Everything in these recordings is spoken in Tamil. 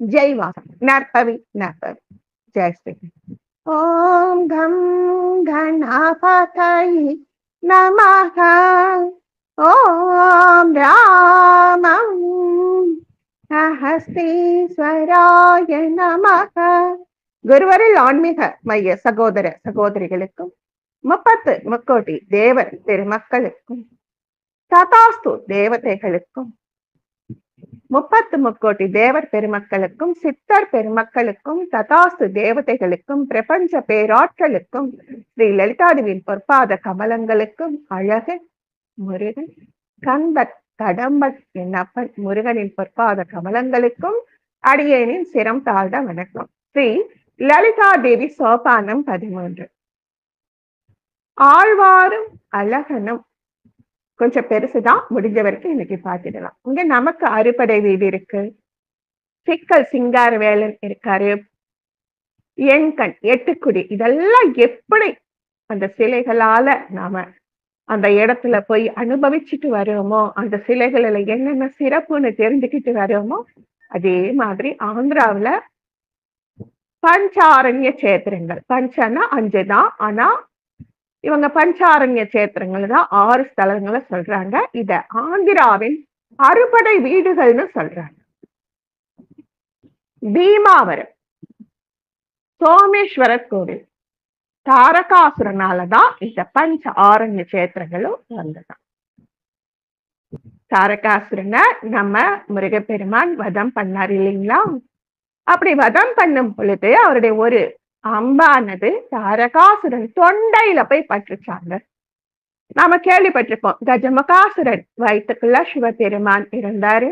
जय वासव नरपवि नरपवि जय श्री ओम घम गणपतये नमः ओम रामं ஹஸ்தீஸ்வராய நமக. குருவரில் ஆன்மீக மைய சகோதர சகோதரிகளுக்கும் 30 தேவர் பெருமக்களுக்கும் ததாஸ்து தேவதைகளுக்கும் 30 தேவர் பெருமக்களுக்கும் சித்தர் பெருமக்களுக்கும் ததாஸ்து தேவதைகளுக்கும் பிரபஞ்ச பேராற்றலுக்கும் ஸ்ரீ லலிதாதேவியின் பொற்பாத கமலங்களுக்கும் அழகு முருகன் கந்தர் கடம்பன் என்னப்பன் முருகனின் பொற்பாத கமலங்களுக்கும் அடியேனின் சிரம் தாழ்ந்த வணக்கம். ஸ்ரீ லலிதாதேவி சோபானம் 13. ஆழ்வாரும் அழகனும் கொஞ்சம் பெருசுதான், முடிஞ்ச வரைக்கும் இன்னைக்கு பார்த்துடலாம். இங்க நமக்கு அறுபடை வீடு இருக்கு, சிக்கல் சிங்கார வேலன் இருக்காரு, எண்கண் எட்டுக்குடி, இதெல்லாம் எப்படி அந்த சிலைகளால நாம அந்த இடத்துல போய் அனுபவிச்சுட்டு வரோமோ, அந்த சிலைகளில் என்னென்ன சிறப்புன்னு தெரிஞ்சுக்கிட்டு வரோமோ, அதே மாதிரி ஆந்திராவில பஞ்சாரண்ய சேத்திரங்கள், பஞ்சனா 5 தான், ஆனா இவங்க பஞ்சாரண்ய சேத்திரங்கள் தான் 6 ஸ்தலங்களை சொல்றாங்க. இத ஆந்திராவின் அறுபடை வீடுகள்னு சொல்றாங்க. பீமாவரம் சோமேஸ்வரர் கோவில் தாரகாசுரனாலதான் இந்த பஞ்ச ஆரண்ய சேத்திரங்களும் வந்ததான். தாரகாசுரனை நம்ம முருகப்பெருமான் வதம் பண்ணார் இல்லைங்களா? அப்படி வதம் பண்ணும் பொழுது அவருடைய ஒரு அம்பானது தாரகாசுரன் தொண்டையில போய் பற்றுச்சாங்க. நாம கேள்விப்பட்டிருப்போம், கஜமுகாசுரன் வயிற்றுக்குள்ள சிவபெருமான் இருந்தாரு.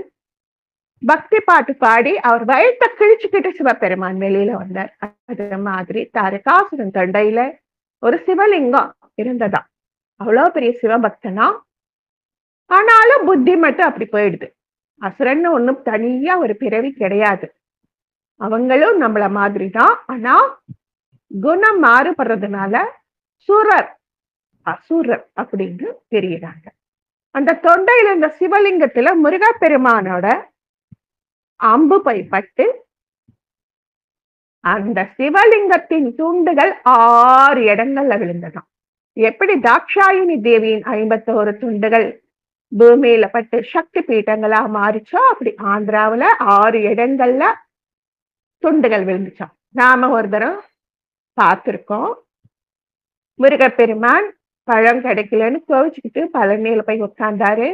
பக்தி பாட்டு பாடி அவர் வயிற்ற கிழிச்சுக்கிட்டு சிவபெருமான் வெளியில வந்தார். அது மாதிரி தாரகாசுரன் தொண்டையில ஒரு சிவலிங்கம் இருந்ததா. அவ்வளவு பெரிய சிவபக்தனா, ஆனாலும் புத்தி மட்டும் அப்படி போயிடுது. அசுரன்னு ஒண்ணும் தனியா ஒரு பிறவி கிடையாது, அவங்களும் நம்மள மாதிரிதான். ஆனா குணம் மாறுபடுறதுனால சுரர் அசுரர் அப்படின்னு தெரியுறாங்க. அந்த தொண்டையில இந்த சிவலிங்கத்துல முருகப்பெருமானோட அம்பு பட்டு அந்த சிவலிங்கத்தின் துண்டுகள் 6 இடங்கள்ல விழுந்ததாம். எப்படி தாக்ஷாயினி தேவியின் 51 துண்டுகள் பூமியில பட்டு சக்தி பீட்டங்களா மாறிச்சோ, அப்படி ஆந்திராவில 6 இடங்கள்ல துண்டுகள் விழுந்துச்சான். நாம ஒரு தரம் பார்த்திருக்கோம். முருகப்பெருமான் பழம் கிடைக்கலன்னு கோவிச்சுக்கிட்டு பழனியில போய் உட்கார்ந்தாரு.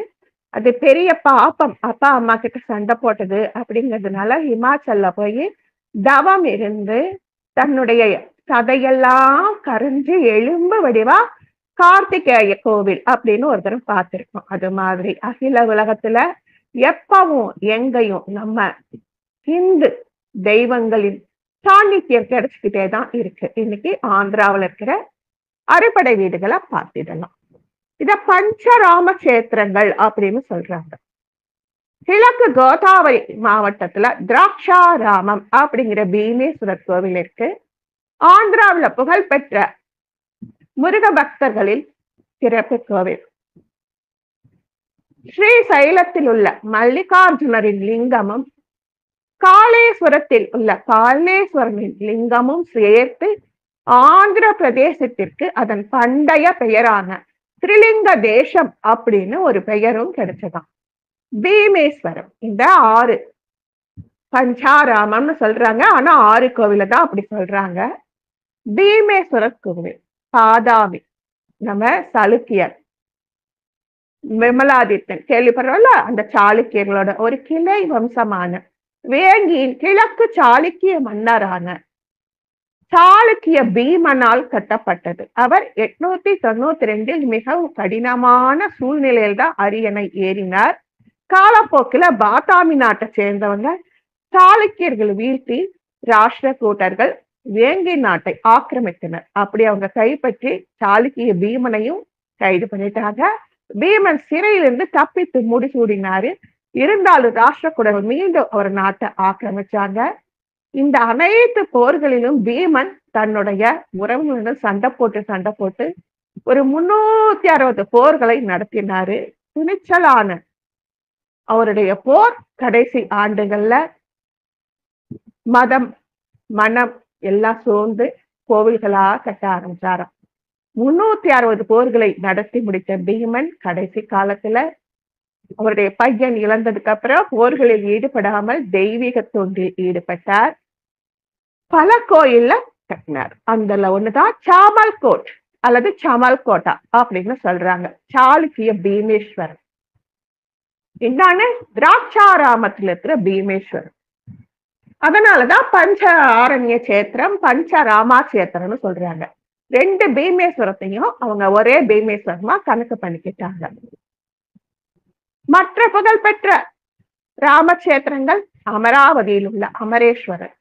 அது பெரிய பாப்பம், அப்பா அம்மா கிட்ட சண்டை போட்டது அப்படிங்கிறதுனால ஹிமாச்சல்ல போய் தவம் இருந்து தன்னுடைய சதையெல்லாம் கரைஞ்சு எலும்பு வடிவா கார்த்திகேய கோவில் அப்படின்னு ஒரு தரம் பார்த்திருக்கோம். அது மாதிரி அகில உலகத்துல எப்பவும் எங்கேயும் நம்ம இந்து தெய்வங்களின் சாநித்தியம் கிடைச்சுக்கிட்டே தான் இருக்கு. இன்னைக்கு ஆந்திராவில் இருக்கிற அறுபடை வீடுகளை பார்த்திடலாம். இத பஞ்சராம கஷேத்திரங்கள் அப்படின்னு சொல்றாங்க. கிழக்கு கோதாவரி மாவட்டத்துல திராட்சாராமம் அப்படிங்கிற பீமேஸ்வரர் கோவில் இருக்கு. ஆந்திராவில புகழ்பெற்ற முருக பக்தர்களில் சிறப்பு கோவில். ஸ்ரீசைலத்தில் உள்ள மல்லிகார்ஜுனரின் லிங்கமும் காளேஸ்வரத்தில் உள்ள காளேஸ்வரனின் லிங்கமும் சேர்த்து ஆந்திர பிரதேசத்திற்கு அதன் பண்டைய பெயரான திரிலிங்க தேசம் அப்படின்னு ஒரு பெயரும் கிடைச்சதாம். பீமேஸ்வரம் இந்த 6 பஞ்சாராமம்னு சொல்றாங்க, ஆனா 6 கோவில தான் அப்படி சொல்றாங்க. பீமேஸ்வரர் கோவில் பாதாமி, நம்ம சளுக்கியர் விமலாதித்தன் கேள்விப்படுறோம்ல, அந்த சாளுக்கியர்களோட ஒரு கிளை வம்சமான வேங்கியின் கிழக்கு சாளுக்கிய மன்னரான சாளுக்கிய பீமனால் கட்டப்பட்டது. அவர் 892 மிகவும் கடினமான சூழ்நிலையில் தான் அரியணை ஏறினார். காலப்போக்கில பாதாமி நாட்டை சேர்ந்தவங்க சாளுக்கியர்கள் வீழ்த்தி ராஷ்டிரகூட்டர்கள் வேங்கி நாட்டை ஆக்கிரமித்தனர். அப்படி அவங்க கைப்பற்றி சாளுக்கிய பீமனையும் கைது பண்ணிட்டாங்க. பீமன் சிறையிலிருந்து தப்பித்து முடிசூடினாரு. இருந்தாலும் ராஷ்டிரகூடர்கள் மீண்டும் அவர் நாட்டை ஆக்கிரமிச்சாங்க. இந்த அனைத்து போர்களிலும் பீமன் தன்னுடைய உறவுகளுடன் சண்டை போட்டு ஒரு 360 போர்களை நடத்தினாரு. துணிச்சலான அவருடைய போர் கடைசி ஆண்டுகள்ல மதம், மனம் எல்லாம் சோர்ந்து கோவில்களா கட்ட ஆரம்பிச்சாராம். 360 போர்களை நடத்தி முடித்த பீமன் கடைசி காலத்துல அவருடைய பையன் இழந்ததுக்கு அப்புறம் போர்களில் ஈடுபடாமல் தெய்வீக தொண்டில் ஈடுபட்டார். பல கோயில்ல கட்டினார். அதுல ஒண்ணுதான் சாமல் கோட் அல்லது சமல் கோட்டா அப்படின்னு சொல்றாங்க. சாளுக்கிய பீமேஸ்வரர். இன்னொன்னு திராட்சாராமத்துல இருக்கிற பீமேஸ்வரர். அதனாலதான் பஞ்ச ஆரண்ய சேத்திரம், பஞ்ச ராமா சேத்திரம்னு சொல்றாங்க. 2 பீமேஸ்வரத்தையும் அவங்க ஒரே பீமேஸ்வரமா கணக்கு பண்ணிக்கிட்டாங்க. மற்ற புகழ்பெற்ற ராமக்ஷேத்திரங்கள் அமராவதியில் உள்ள அமரேஸ்வரர்,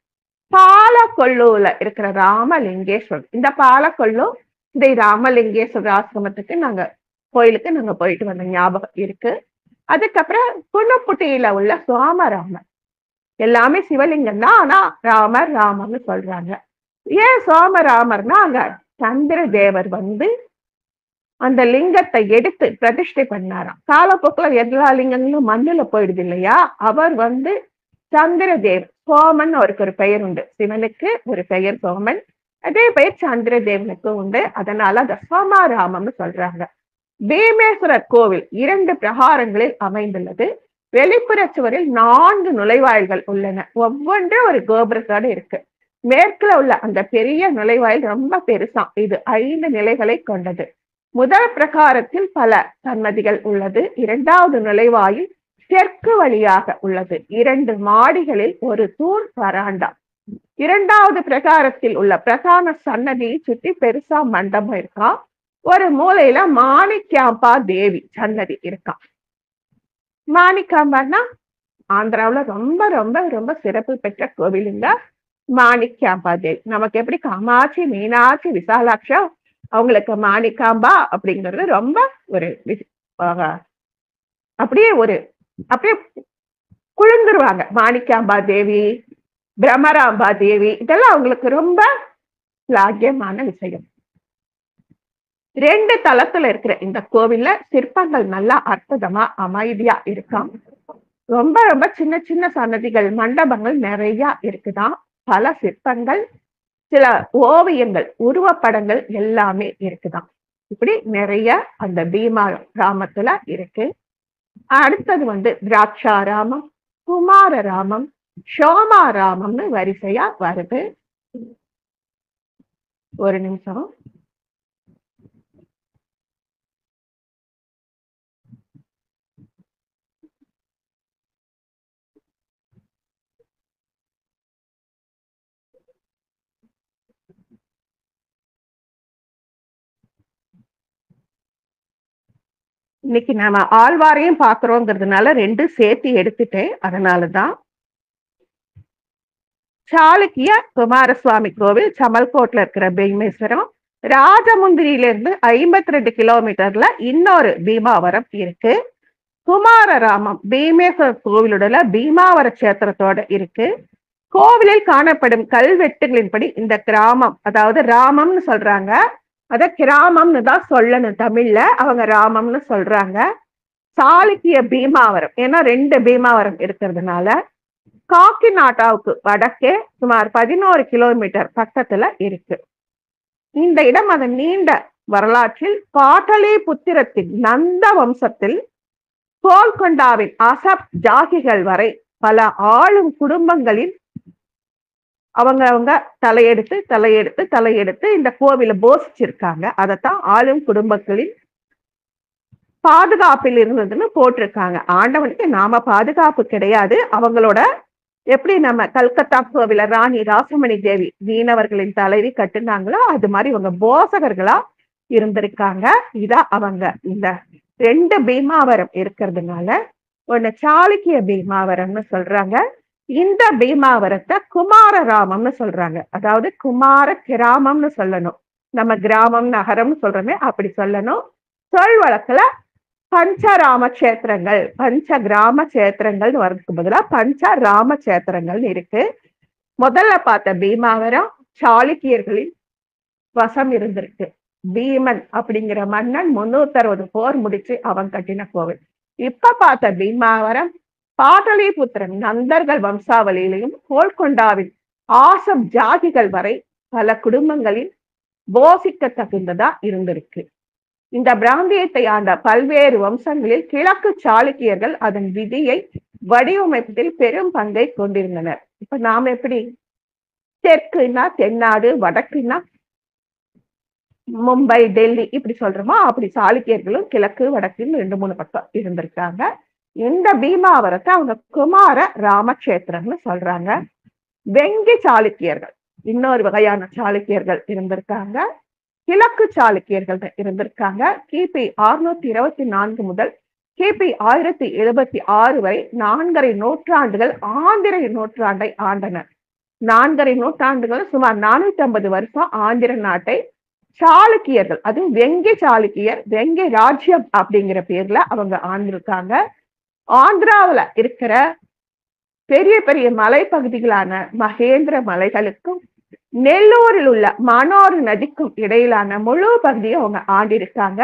பாலக்கொல்லூர்ல இருக்கிற ராமலிங்கேஸ்வரர். இந்த பாலக்கொல்லு இந்த ராமலிங்கேஸ்வரர் ஆசிரமத்துக்கு கோயிலுக்கு நாங்க போயிட்டு வந்த ஞாபகம் இருக்கு. அதுக்கப்புறம் குன்னப்புட்டியில உள்ள சோமராமர். எல்லாமே சிவலிங்கம் தான், ஆனா ராமர் ராமர்னு சொல்றாங்க. ஏன் சோமராமர்னா அங்க சந்திர தேவர் வந்து அந்த லிங்கத்தை எடுத்து பிரதிஷ்டை பண்ணாராம். காலப்போக்குல எல்லா லிங்கங்களும் மண்ணுல போயிடுது இல்லையா, அவர் வந்து சந்திர தேவ் சோமன் அவருக்கு ஒரு பெயர் உண்டு. சிவனுக்கு ஒரு பெயர் சோமன், அதே பெயர் சந்திர தேவனுக்கு உண்டு. அதனால அந்த சோமாராமம்னு சொல்றாங்க. பீமேஸ்வரர் கோவில் 2 பிரகாரங்களில் அமைந்துள்ளது. வெளிப்புற சுவரில் 4 நுழைவாயில்கள் உள்ளன. ஒவ்வொன்றும் ஒரு கோபுரத்தோடு இருக்கு. மேற்குல உள்ள அந்த பெரிய நுழைவாயில் ரொம்ப பெருசாம். இது 5 நிலைகளை கொண்டது. முதல் பிரகாரத்தில் பல சன்னதிகள் உள்ளது. 2வது நுழைவாயில் தெற்கு வழியாக உள்ளது. 2 மாடிகளில் ஒரு தூண் வராண்டா. 2வது பிரகாரத்தில் உள்ள பிரதான சன்னதியை சுற்றி பெருசா மண்டபம் இருக்கா. ஒரு மூலையில மாணிக்காம்பா தேவி சன்னதி இருக்கா. மாணிக்காம்பான்னா ஆந்திராவுல ரொம்ப ரொம்ப ரொம்ப சிறப்பு பெற்ற கோவிலுங்க மாணிக்காம்பா தேவி. நமக்கு எப்படி காமாட்சி, மீனாட்சி, விசாலாட்சா, அவங்களுக்கு மாணிக்காம்பா அப்படிங்கிறது ரொம்ப ஒரு அப்படியே அப்படியே குழுந்துருவாங்க. மாணிக்காம்பா தேவி, பிரம்மராம்பா தேவி, இதெல்லாம் அவங்களுக்கு ரொம்ப லாக்கியமான விஷயம். 2 தளத்துல இருக்கிற இந்த கோவில்ல சிற்பங்கள் நல்லா அற்புதமா அமைதியா இருக்காம். ரொம்ப ரொம்ப சின்ன சின்ன சன்னதிகள், மண்டபங்கள் நிறைய இருக்குதான். பல சிற்பங்கள், சில ஓவியங்கள், உருவப்படங்கள் எல்லாமே இருக்குதான். இப்படி நிறைய அந்த பீமா ராமத்துல இருக்கு. அடுத்தது வந்து திராட்சாராமம், குமாரராமம், சோமாராமம்னு வரிசையா வருது. ஒரு நிமிஷம். இன்னைக்கு நாம ஆழ்வாரையும் பாக்குறோங்கிறதுனால 2 சேர்த்து எடுத்துட்டேன். அதனாலதான் சாளுக்கிய குமாரசுவாமி கோவில் சமல்கோட்ல இருக்கிற பீமேஸ்வரம். ராஜமுந்திரியில இருந்து 52 கிலோமீட்டர்ல இன்னொரு பீமாவரம் இருக்கு. குமாரராமம் பீமேஸ்வரர் கோவிலுடைய பீமாவர கஷேத்திரத்தோட இருக்கு. கோவிலில் காணப்படும் கல்வெட்டுகளின்படி இந்த கிராமம், அதாவது ராமம்னு சொல்றாங்க, அத கிராமம்னு தான் சொல்லணும் தமிழ்ல, அவங்க ராமம்னு சொல்றாங்க. சாளுக்கிய பீமாவரம், ஏன்னா 2 பீமாவரம் இருக்கிறதுனால காக்கிநாடாவுக்கு வடக்கே சுமார் 11 கிலோமீட்டர் பக்கத்துல இருக்கு. இந்த இடம் அதன் நீண்ட வரலாற்றில் பாட்டலிபுத்திரத்தின் நந்த வம்சத்தில் கோல்கொண்டாவின் அசப் ஜாகிகள் வரை பல ஆளும் குடும்பங்களின் அவங்க தலையெடுத்து இந்த கோவில போஷிச்சிருக்காங்க. அதைத்தான் ஆளும் குடும்பங்களின் பாதுகாப்பில் இருந்ததுன்னு போட்டிருக்காங்க. ஆண்டவனுக்கு நாம பாதுகாப்பு கிடையாது. அவங்களோட எப்படி நம்ம கல்கத்தா கோவில ராணி ராசமணி தேவி மீனவர்களின் தலைவி கட்டுனாங்களோ அது மாதிரி இவங்க போசகர்களா இருந்திருக்காங்க. இதான் அவங்க இந்த 2 பீமாவரம் இருக்கிறதுனால ஒண்ணு சாளுக்கிய பீமாவரம்னு சொல்றாங்க. இந்த பீமாவரத்தை குமாரராமம்னு சொல்றாங்க. அதாவது குமார கிராமம்னு சொல்லணும். நம்ம கிராமம் நகரம்னு சொல்றோமே அப்படி சொல்லணும். சொல் வழக்குல பஞ்சராம கஷேத்திரங்கள், பஞ்ச கிராம கஷேத்திரங்கள் வர்றதுக்கு பதிலா பஞ்சராம கஷேத்திரங்கள் இருக்கு. முதல்ல பார்த்த பீமாவரம் சாளுக்கியர்களின் வசம் இருந்திருக்கு. பீமன் அப்படிங்கிற மன்னன் 360 போர் முடிச்சு அவன் கட்டின கோவில். இப்ப பார்த்த பீமாவரம் பாடலிபுத்திரன் நந்தர்கள் வம்சாவளியிலையும் கோல்கொண்டாவின் ஆசம் ஜாதிகள் வரை பல குடும்பங்களில் போசிக்க தகுந்ததா இருந்திருக்கு. இந்த பிராந்தியத்தை ஆண்ட பல்வேறு வம்சங்களில் கிழக்கு சாளுக்கியர்கள் அதன் விதியை வடிவமைப்பதில் பெரும் பங்கை கொண்டிருந்தனர். இப்ப நாம எப்படி தெற்குன்னா தென்னாடு, வடக்குன்னா மும்பை, டெல்லி இப்படி சொல்றோமோ அப்படி சாளுக்கியர்களும் கிழக்கு வடக்குன்னு 2-3 பக்கம் இருந்திருக்காங்க. இந்த பீமாவரத்தை அவங்க குமார ராமக்ஷேத்திரம்னு சொல்றாங்க. வெங்கி சாளுக்கியர்கள் இன்னொரு வகையான சாளுக்கியர்கள் இருந்திருக்காங்க. கிழக்கு சாளுக்கியர்கள் இருந்திருக்காங்க. கிபி 624 முதல் கிபி 1076 வரை 4½ நூற்றாண்டுகள் ஆந்திர நூற்றாண்டை ஆண்டனர். 4½ நூற்றாண்டுகள் சுமார் 450 வருஷம் ஆந்திர நாட்டை சாளுக்கியர்கள், அது வெங்கி சாளுக்கியர், வெங்கி ராஜ்யம் அப்படிங்கிற பேர்ல அவங்க ஆண்டிருக்காங்க. ஆந்திராவில இருக்கிற பெரிய பெரிய மலைப்பகுதிகளான மகேந்திர மலைகளுக்கும் நெல்லூரில் உள்ள மனோரு நதிக்கும் இடையிலான முழு பகுதியை அவங்க ஆண்டிருக்காங்க.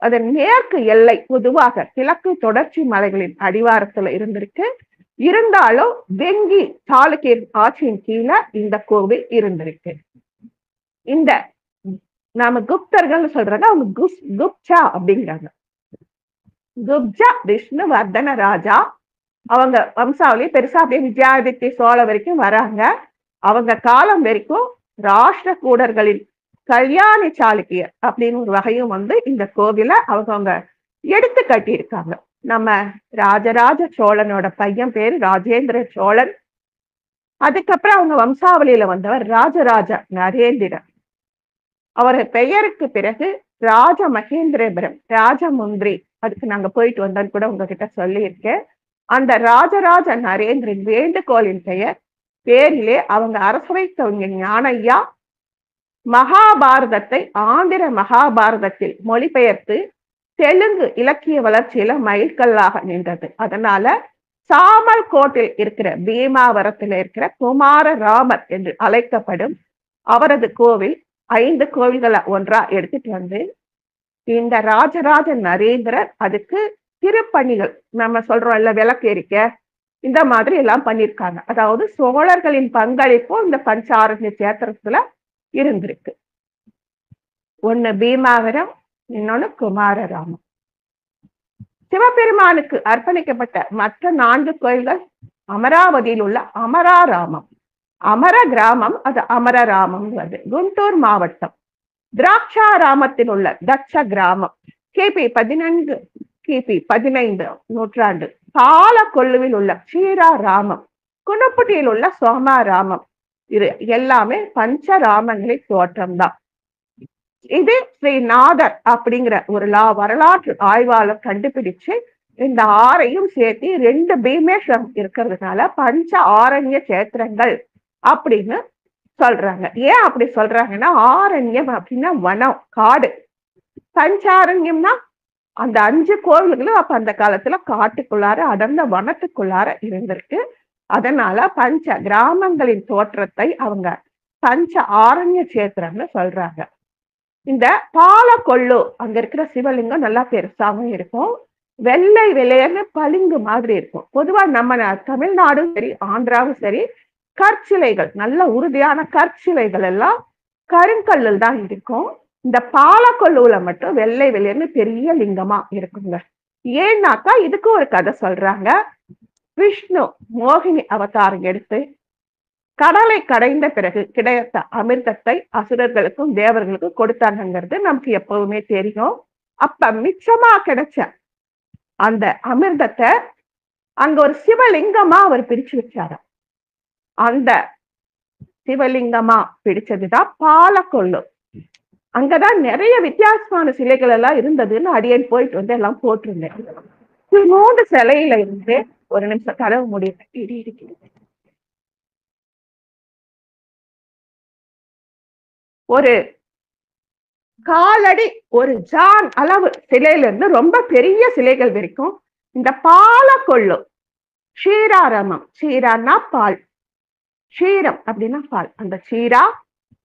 அதன் மேற்கு எல்லை பொதுவாக கிழக்கு தொடர்ச்சி மலைகளின் அடிவாரத்துல இருந்திருக்கு. இருந்தாலும் வெங்கி சாளுக்கியர் ஆட்சியின் கீழே இந்த கோவில் இருந்திருக்கு. இந்த நாம குப்தர்கள் சொல்றாங்க, அவங்க குப்சா அப்படிங்கிறாங்க. குப்ஜா விஷ்ணுவர்தன ராஜா, அவங்க வம்சாவளி பெருசா அப்படியே விஜயாதித்ய சோழ வரைக்கும் வராங்க. அவங்க காலம் வரைக்கும் ராஷ்டிர கூடர்களின் கல்யாணி சாளுக்கியர் அப்படின்னு ஒரு வகையும் இந்த கோவில அவங்க எடுத்து கட்டியிருக்காங்க. நம்ம ராஜராஜ சோழனோட பையன் பேரு ராஜேந்திர சோழன். அதுக்கப்புறம் அவங்க வம்சாவளியில வந்தவர் ராஜராஜ நரேந்திரன். அவர் பெயருக்கு பிறகு ராஜ மகேந்திரபுரம், ராஜமுந்திரி, அதுக்கு நாங்க போயிட்டு வந்தோன்னு கூட உங்ககிட்ட சொல்லியிருக்கேன். அந்த ராஜராஜ நரேந்திரன் வேண்டுகோளின் பேரிலே அவங்க அரசவை கவிஞர் ஞானையா மகாபாரதத்தை ஆந்திர மகாபாரதத்தில் மொழிபெயர்த்து தெலுங்கு இலக்கிய வளர்ச்சியில மைல்கல்லாக நின்றது. அதனால சாமல் கோட்டில் இருக்கிற பீமாவரத்தில் இருக்கிற குமார ராமர் என்று அழைக்கப்படும் அவரது கோவில் 5 கோவில்களை ஒன்றா எடுத்துட்டு வந்து இந்த ராஜராஜ நரேந்திரர் அதுக்கு திருப்பணிகள், நம்ம சொல்றோம் இல்ல, விளக்கேரிக்க இந்த மாதிரி எல்லாம் பண்ணியிருக்காங்க. அதாவது சோழர்களின் பங்களிப்பும் இந்த பஞ்சாரண்ய சேத்திரத்துல இருந்திருக்கு. ஒண்ணு பீமாவரம், இன்னொன்னு குமாரராமம். சிவபெருமானுக்கு அர்ப்பணிக்கப்பட்ட மற்ற 4 கோயில்கள் அமராவதியில் உள்ள அமராராமம், அமர கிராமம், அது அமரராமம் வருது. குண்டூர் மாவட்டம் திராட்சாராமத்தில் உள்ள தட்ச கிராமம் கிபி 15 நூற்றாண்டு. பாலக்கொள்ளுவில் உள்ள க்ஷீராராமம், குணப்புட்டியில் உள்ள சோமாராமம், இது எல்லாமே பஞ்சராமங்களின் தோற்றம்தான். இது ஸ்ரீநாதர் அப்படிங்கிற ஒரு வரலாற்று ஆய்வாளர் கண்டுபிடிச்சு இந்த 6ஐயும் சேர்த்து 2 பீமேஸ்வரம் இருக்கிறதுனால பஞ்ச ஆரண்ய சேத்திரங்கள் அப்படின்னு சொல்றாங்க. ஏன் அப்படி சொல்றாங்கன்னா, ஆரண்யம் அப்படின்னா வனம், காடு. பஞ்சாரண்யம்னா அந்த 5 கோவில்களும் அப்ப அந்த காலத்துல காட்டுக்குள்ளார அடர்ந்த வனத்துக்குள்ளார இருந்திருக்கு. அதனால பஞ்ச கிராமங்களின் தோற்றத்தை அவங்க பஞ்ச ஆரண்ய சேத்திரம்னு சொல்றாங்க. இந்த பாலக்கொள்ளு அங்க இருக்கிற சிவலிங்கம் நல்லா பெருசாகவும் இருக்கும், வெள்ளை வெள்ளையர்னு பளிங்கு மாதிரி இருக்கும். பொதுவா நம்ம தமிழ்நாடும் சரி ஆந்திராவும் சரி கற்சிலைகள், நல்ல உறுதியான கற்சிலைகள் எல்லாம் கருங்கல்லில் தான் இருக்கும். இந்த பாலக்கொள்ளுல மட்டும் வெள்ளை வெள்ளையர்னு பெரிய லிங்கமா இருக்குங்க. ஏன்னாக்கா இதுக்கு ஒரு கதை சொல்றாங்க. விஷ்ணு மோகினி அவதாரம் எடுத்து கடலை கடைந்த பிறகு கிடைத்த அமிர்தத்தை அசுரர்களுக்கும் தேவர்களுக்கும் கொடுத்தாங்கிறது நமக்கு எப்பவுமே தெரியும். அப்ப மிச்சமா கிடைச்ச அந்த அமிர்தத்தை அங்க ஒரு சிவலிங்கமா அவர் பிரிச்சு வச்சாரு. அந்த சிவலிங்கமா பிடிச்சதுதான் பாலக்கொள்ளு. அங்கதான் நிறைய வித்தியாசமான சிலைகள் எல்லாம் இருந்ததுன்னு அடியேன் போயிட்டு வந்து எல்லாம் போட்டிருந்தேன். 3 சிலையில இருந்து ஒரு நிமிஷம் கதவு முடியும். ஒரு காலடி, ஒரு ஜான் அளவு சிலையில இருந்து ரொம்ப பெரிய சிலைகள் வரைக்கும் இந்த பாலக்கொள்ளு க்ஷீராராமம், க்ஷீரான்னா பால், க்ஷீரம் அப்படின்னா பால், அந்த க்ஷீரா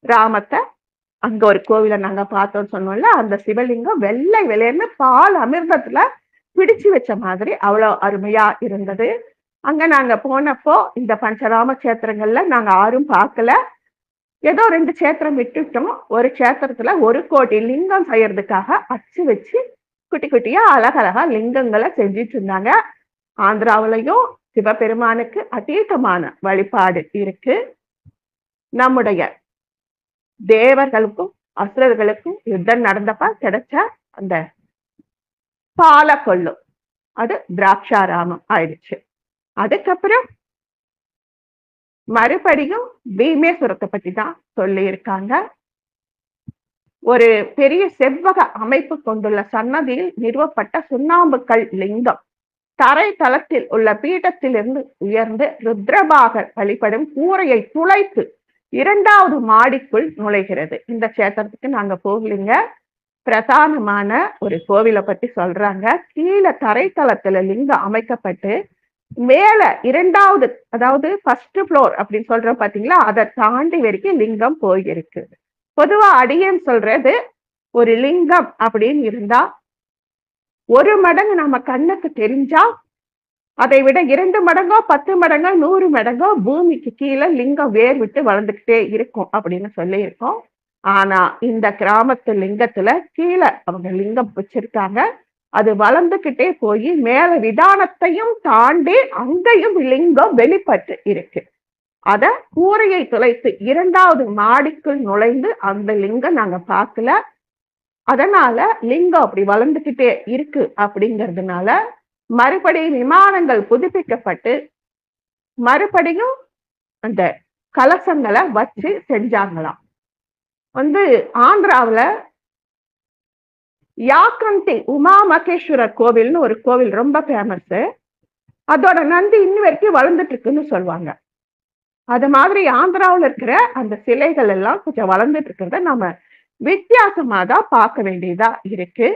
ராமத்தை அங்க ஒரு கோவில நாங்க பார்த்தோம்னு சொன்னோம்ல, அந்த சிவலிங்கம் வெள்ளை வெள்ளையர்னு பால் அமிர்தத்துல பிடிச்சு வச்ச மாதிரி அவ்வளவு அருமையா இருந்தது. அங்க நாங்க போனப்போ இந்த பஞ்சராம கஷேத்திரங்கள்ல நாங்க யாரும் பார்க்கல. ஏதோ 2 கஷேத்திரம் விட்டுட்டோம். ஒரு கஷேத்திரத்துல 1 கோடி லிங்கம் செய்யறதுக்காக அச்சு வச்சு குட்டி குட்டியா அழகழகா லிங்கங்களை செஞ்சிட்டு இருந்தாங்க. ஆந்திராவிலையும் சிவபெருமானுக்கு அதீதமான வழிபாடு இருக்கு. நம்முடைய தேவர்களுக்கும் அசுரர்களுக்கும் யுத்தம் நடந்தப்ப கிடைச்ச அந்த பாலக்கொள்ளு அது திராட்சாராமம் ஆயிடுச்சு. அதுக்கப்புறம் மறுபடியும் பீமேஸ்வரத்தை பத்தி தான் சொல்லி இருக்காங்க. ஒரு பெரிய செவ்வக அமைப்பு கொண்டுள்ள சன்னதியில் நிறுவப்பட்ட சுண்ணாம்புக்கல் லிங்கம் தரை தளத்தில் உள்ள பீடத்திலிருந்து உயர்ந்து ருத்ரபாகர் வழிபடும் கூரையை துளைத்து 2வது மாடிக்குள் நுழைகிறது. இந்த கஷேத்திரத்துக்கு நாங்க போகலிங்க. பிரதானமான ஒரு கோவிலை பத்தி சொல்றாங்க. கீழே தரைத்தளத்துல லிங்கம் அமைக்கப்பட்டு மேல 2வது, அதாவது ஃபர்ஸ்ட் ஃப்ளோர் அப்படின்னு சொல்ற பாத்தீங்களா, அதை தாண்டி வரைக்கும் லிங்கம் போயிருக்கு. பொதுவா அடியேன்னு சொல்றது, ஒரு லிங்கம் அப்படின்னு இருந்தா 1 மடங்கு நம்ம கண்ணுக்கு தெரிஞ்சா அதை விட 2 மடங்கோ 10 மடங்கோ 100 மடங்கோ பூமிக்கு கீழே லிங்கம் வேர் விட்டு வளர்ந்துகிட்டே இருக்கும் அப்படின்னு சொல்லி இருக்கோம். ஆனா இந்த கிராமத்து லிங்கத்துல கீழே அவங்க லிங்கம் வச்சிருக்காங்க. அது வளர்ந்துகிட்டே போய் மேல விதானத்தையும் தாண்டி அங்கேயும் லிங்கம் வெளிப்பட்டு இருக்கு. அத கூரையை துளைத்து 2வது மாடிக்குள் நுழைந்து அந்த லிங்கம் நாங்க பார்க்கல. அதனால லிங்கம் அப்படி வளர்ந்துகிட்டே இருக்கு அப்படிங்கிறதுனால மறுபடியும் விமானங்கள் புதுப்பிக்கப்பட்டு மறுபடியும் அந்த கலசங்களை வச்சு செஞ்சாங்களாம். ஆந்திராவுல யாக்கந்தி உமா மகேஸ்வரர் கோவில்னு ஒரு கோவில் ரொம்ப ஃபேமஸ். அதோட நந்தி இன்னும் வரைக்கும் வளர்ந்துட்டு இருக்குன்னு சொல்லுவாங்க. அது மாதிரி ஆந்திராவில் இருக்கிற அந்த சிலைகள் எல்லாம் கொஞ்சம் வளர்ந்துட்டு இருக்கிறத நம்ம வித்தியாசமா தான் பார்க்க வேண்டியதா இருக்கு.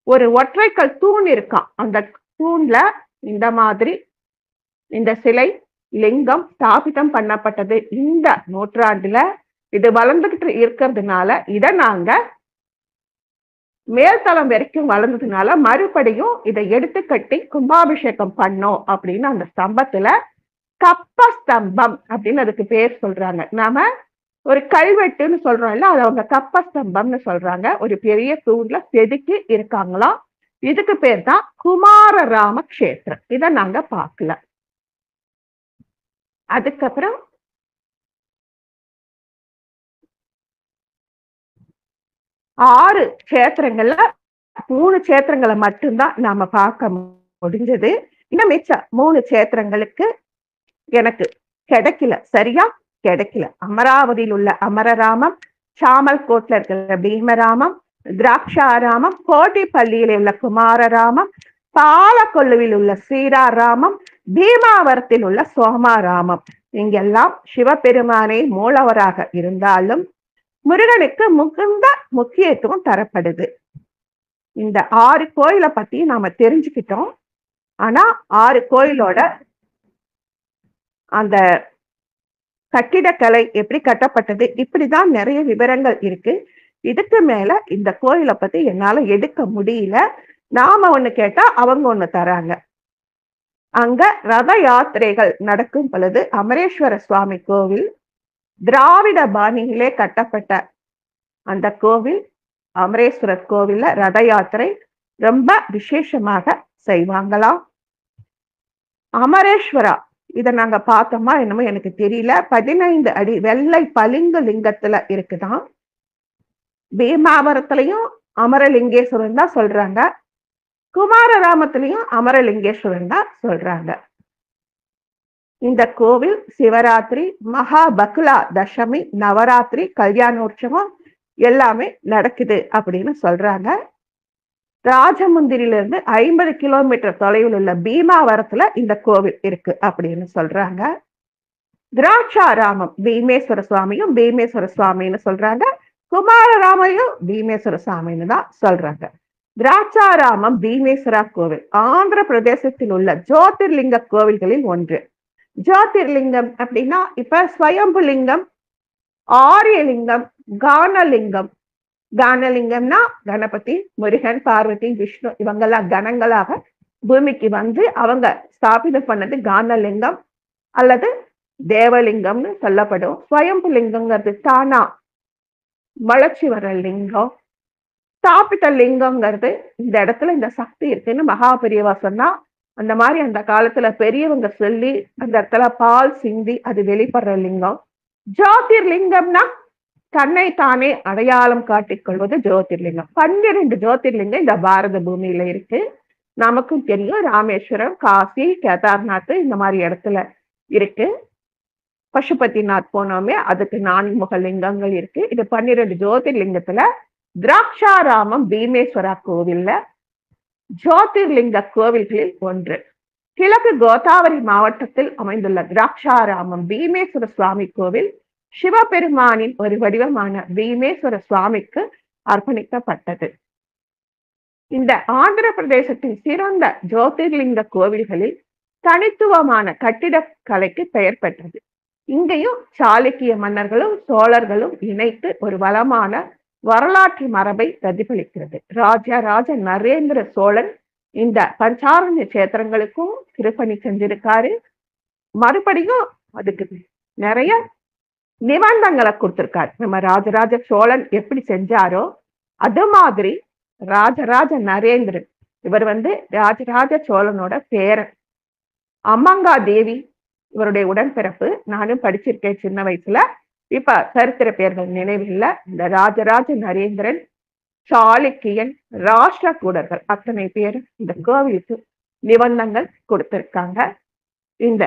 ஒரு ஒற்றைக்கல் தூண் இருக்கான். அந்த தூண்ல இந்த மாதிரி இந்த சிலை லிங்கம் ஸ்தாபிதம் பண்ணப்பட்டது இந்த நூற்றாண்டுல. இது வளர்ந்துகிட்டு இருக்கிறதுனால இதை நாங்க மேல்தளம் வரைக்கும் வளர்ந்ததுனால மறுபடியும் இதை எடுத்து கட்டி கும்பாபிஷேகம் பண்ணோம் அப்படின்னு அந்த ஸ்தம்பத்துல கப்ப ஸ்தம்பம் அப்படின்னு அதுக்கு பேர் சொல்றாங்க. நாம ஒரு கல்வெட்டுன்னு சொல்றோம் இல்ல, அது அவங்க கப்ப ஸ்தம்பம்னு சொல்றாங்க. ஒரு பெரிய தூண்ல செதுக்கி இருக்காங்களாம். இதுக்கு பேர் தான் குமாரராம கஷேத்திரம். இதை நாங்க பார்க்கல. அதுக்கப்புறம் 6 கஷேத்திரங்கள்ல 3 கஷேத்திரங்களை மட்டும்தான் நாம பார்க்க முடிஞ்சது. இன்னும் மிச்சம் 3 கஷேத்திரங்களுக்கு எனக்கு கிடைக்கல, சரியா கிடைக்கல. அமராவதியில் உள்ள அமரராமம், சாமல்கோட்ல இருக்கிற பீமராமம், திராட்சாராமம், கோட்டிப்பள்ளியில் உள்ள குமாரராமம், பாலக்கொல்லுவில் உள்ள ஸ்ரீராராமம், பீமாவரத்தில் உள்ள சோமாராமம். இங்கெல்லாம் சிவபெருமானே மூலவராக இருந்தாலும் முருகனுக்கு மிகுந்த முக்கியத்துவம் தரப்படுது. இந்த 6 கோயிலை பத்தி நாம தெரிஞ்சுக்கிட்டோம். ஆனா 6 கோயிலோட அந்த கட்டிடக்கலை எப்படி கட்டப்பட்டது இப்படிதான் நிறைய விவரங்கள் இருக்கு. இதுக்கு மேல இந்த கோயிலை பத்தி என்னால எடுக்க முடியல. நாம ஒண்ணு கேட்டா அவங்க ஒண்ணு தராங்க. அங்க ரத யாத்திரைகள் நடக்கும் பொழுது அமரேஸ்வர சுவாமி கோவில் திராவிட பாணியிலே கட்டப்பட்ட அந்த கோவில் அமரேஸ்வரர் கோவில்ல ரத யாத்திரை ரொம்ப விசேஷமாக செய்வாங்களாம். அமரேஸ்வரா இதை நாங்க பார்த்தோமா என்னமோ எனக்கு தெரியல. 15 அடி வெள்ளை பளிங்கு லிங்கத்துல இருக்குதான். பீமாவரத்திலையும் அமரலிங்கேஸ்வரன் தான் சொல்றாங்க. குமாரராமத்திலையும் அமரலிங்கேஸ்வரன் தான் சொல்றாங்க. இந்த கோவில் சிவராத்திரி, மகா பகுலா தசமி, நவராத்திரி, கல்யாணோற்சவம் எல்லாமே நடக்குது அப்படின்னு சொல்றாங்க. ராஜமுந்திரியிலிருந்து 50 கிலோமீட்டர் தொலைவில் உள்ள பீமாவரத்துல இந்த கோவில் இருக்கு அப்படின்னு சொல்றாங்க. திராட்சாராமம் பீமேஸ்வர சுவாமியும் பீமேஸ்வர சுவாமின்னு சொல்றாங்க. குமாரராமையும் பீமேஸ்வர சுவாமின்னு தான் சொல்றாங்க. திராட்சாராமம் பீமேஸ்வரா கோவில் ஆந்திர பிரதேசத்தில் உள்ள ஜோதிர்லிங்க கோவில்களில் ஒன்று. ஜோதிர்லிங்கம் அப்படின்னா இப்ப ஸ்வயம்பு லிங்கம், ஆரியலிங்கம், கானலிங்கம். கானலிங்கம்னா கணபதி, முருகன், பார்வதி, விஷ்ணு இவங்கெல்லாம் கணங்களாக பூமிக்கு வந்து அவங்க ஸ்தாபிதம் பண்ணது காந்தலிங்கம் அல்லது தேவலிங்கம்னு சொல்லப்படும். ஸ்வயம்பு லிங்கங்கிறது தானா வளர்ச்சி வர லிங்கம். ஸ்தாபித லிங்கங்கிறது இந்த இடத்துல இந்த சக்தி இருக்குன்னு மகாபெரியவா சொன்னா, அந்த மாதிரி அந்த காலத்துல பெரியவங்க சொல்லி அந்த இடத்துல பால் சிந்தி அது வெளிப்படுற லிங்கம். ஜோதிர்லிங்கம்னா தன்னை தானே அடையாளம் காட்டிக் கொள்வது ஜோதிர்லிங்கம். 12 ஜோதிர்லிங்கம் இந்த பாரத பூமியில இருக்கு. நமக்கும் தெரியும், ராமேஸ்வரம், காசி, கேதார்நாத் இந்த மாதிரி இடத்துல இருக்கு. பசுபதிநாத் போனோமே அதுக்கு 4 முக லிங்கங்கள் இருக்கு. இது 12 ஜோதிர்லிங்கத்துல திராட்சாராமம் பீமேஸ்வரா கோவில்ல ஜோதிர்லிங்க கோவில்களில் ஒன்று. கிழக்கு கோதாவரி மாவட்டத்தில் அமைந்துள்ள திராட்சாராமம் பீமேஸ்வர சுவாமி கோவில் சிவபெருமானின் ஒரு வடிவமான பீமேஸ்வர சுவாமிக்கு அர்ப்பணிக்கப்பட்டது. இந்த ஆந்திர பிரதேசத்தின் சிறந்த ஜோதிர்லிங்க கோவில்களில் தனித்துவமான கட்டிடக்கலைக்கு பெயர் பெற்றது. இங்கேயும் சாளுக்கிய மன்னர்களும் சோழர்களும் இணைத்து ஒரு வளமான வரலாற்று மரபை பிரதிபலிக்கிறது. ராஜ நரேந்திர சோழன் இந்த பஞ்சாரண்ய கஷேத்திரங்களுக்கும் திருப்பணி செஞ்சிருக்காரு. மறுபடியும் அதுக்கு நிறைய நிபந்தங்களை கொடுத்திருக்காரு. நம்ம ராஜராஜ சோழன் எப்படி செஞ்சாரோ அது மாதிரி ராஜராஜ நரேந்திரன் இவர் வந்து ராஜராஜ சோழனோட பேரன். அம்மங்கா தேவி இவருடைய உடன்பிறப்பு. நானும் படிச்சிருக்கேன் சின்ன வயசுல. இப்ப சரித்திர பெயர்கள் நினைவில்லை. இந்த ராஜராஜ நரேந்திரன், சாளுக்கியன், ராஷ்டிரகூடர்கள் அத்தனை பேர் இந்த கோவிலுக்கு நிபந்தங்கள் கொடுத்திருக்காங்க. இந்த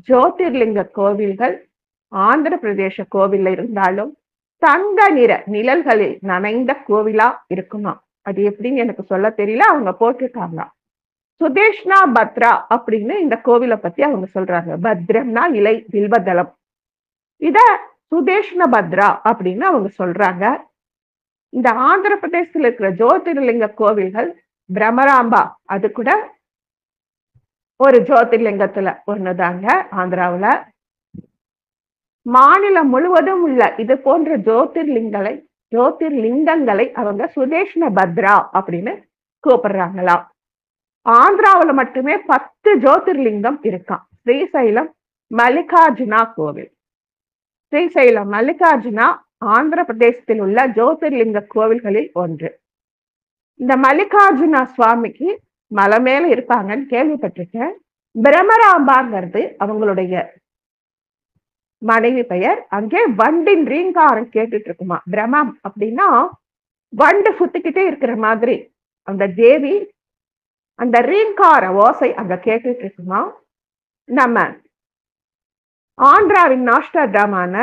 ஜோதிர்லிங்க கோவில்கள் ஆந்திர பிரதேச கோவில்ல இருந்தாலும் தங்க நிற நிழல்களில் நனைந்த கோவிலா இருக்குமா? அது எப்படின்னு எனக்கு சொல்ல தெரியல. அவங்க போட்டிருக்காங்க. சுதேஷ்னா பத்ரா அப்படின்னு இந்த கோவிலை பத்தி அவங்க சொல்றாங்க. பத்ரம்னா இலை வில்வதளம். இத சுதேஷ்ண பத்ரா அப்படின்னு அவங்க சொல்றாங்க. இந்த ஆந்திர பிரதேசத்துல இருக்கிற ஜோதிர்லிங்க கோவில்கள் பிரம்மராம்பா அது கூட ஒரு ஜோதிர்லிங்கத்துல ஒண்ணுதாங்க ஆந்திராவுல. மாநிலம் முழுவதும் உள்ள இது போன்ற ஜோதிர்லிங்கங்களை அவங்க சுதேஷ்ண பத்ரா அப்படின்னு கூப்பிடுறாங்களாம். ஆந்திராவுல மட்டுமே 10 ஜோதிர்லிங்கம் இருக்காம். ஸ்ரீசைலம் மல்லிகார்ஜுனா கோவில். ஸ்ரீசைலம் மல்லிகார்ஜுனா ஆந்திர பிரதேசத்தில் உள்ள ஜோதிர்லிங்க கோவில்களில் ஒன்று. இந்த மல்லிகார்ஜுனா சுவாமிக்கு மலை மேல இருப்பாங்கன்னு கேள்விப்பட்டிருக்கேன். பிரம்மராம்பாங்கிறது அவங்களுடைய மனைவி பெயர். அங்கே வண்டின் ரீங்காரம் கேட்டுட்டு இருக்குமா. பிரம்மம் அப்படின்னா வண்டு சுத்திக்கிட்டே இருக்கிற மாதிரி அந்த தேவி அந்த ரீங்கார ஓசை அங்க கேட்டுட்டு இருக்குமா. நம்ம ஆந்திராவின் நாஸ்டாடாமான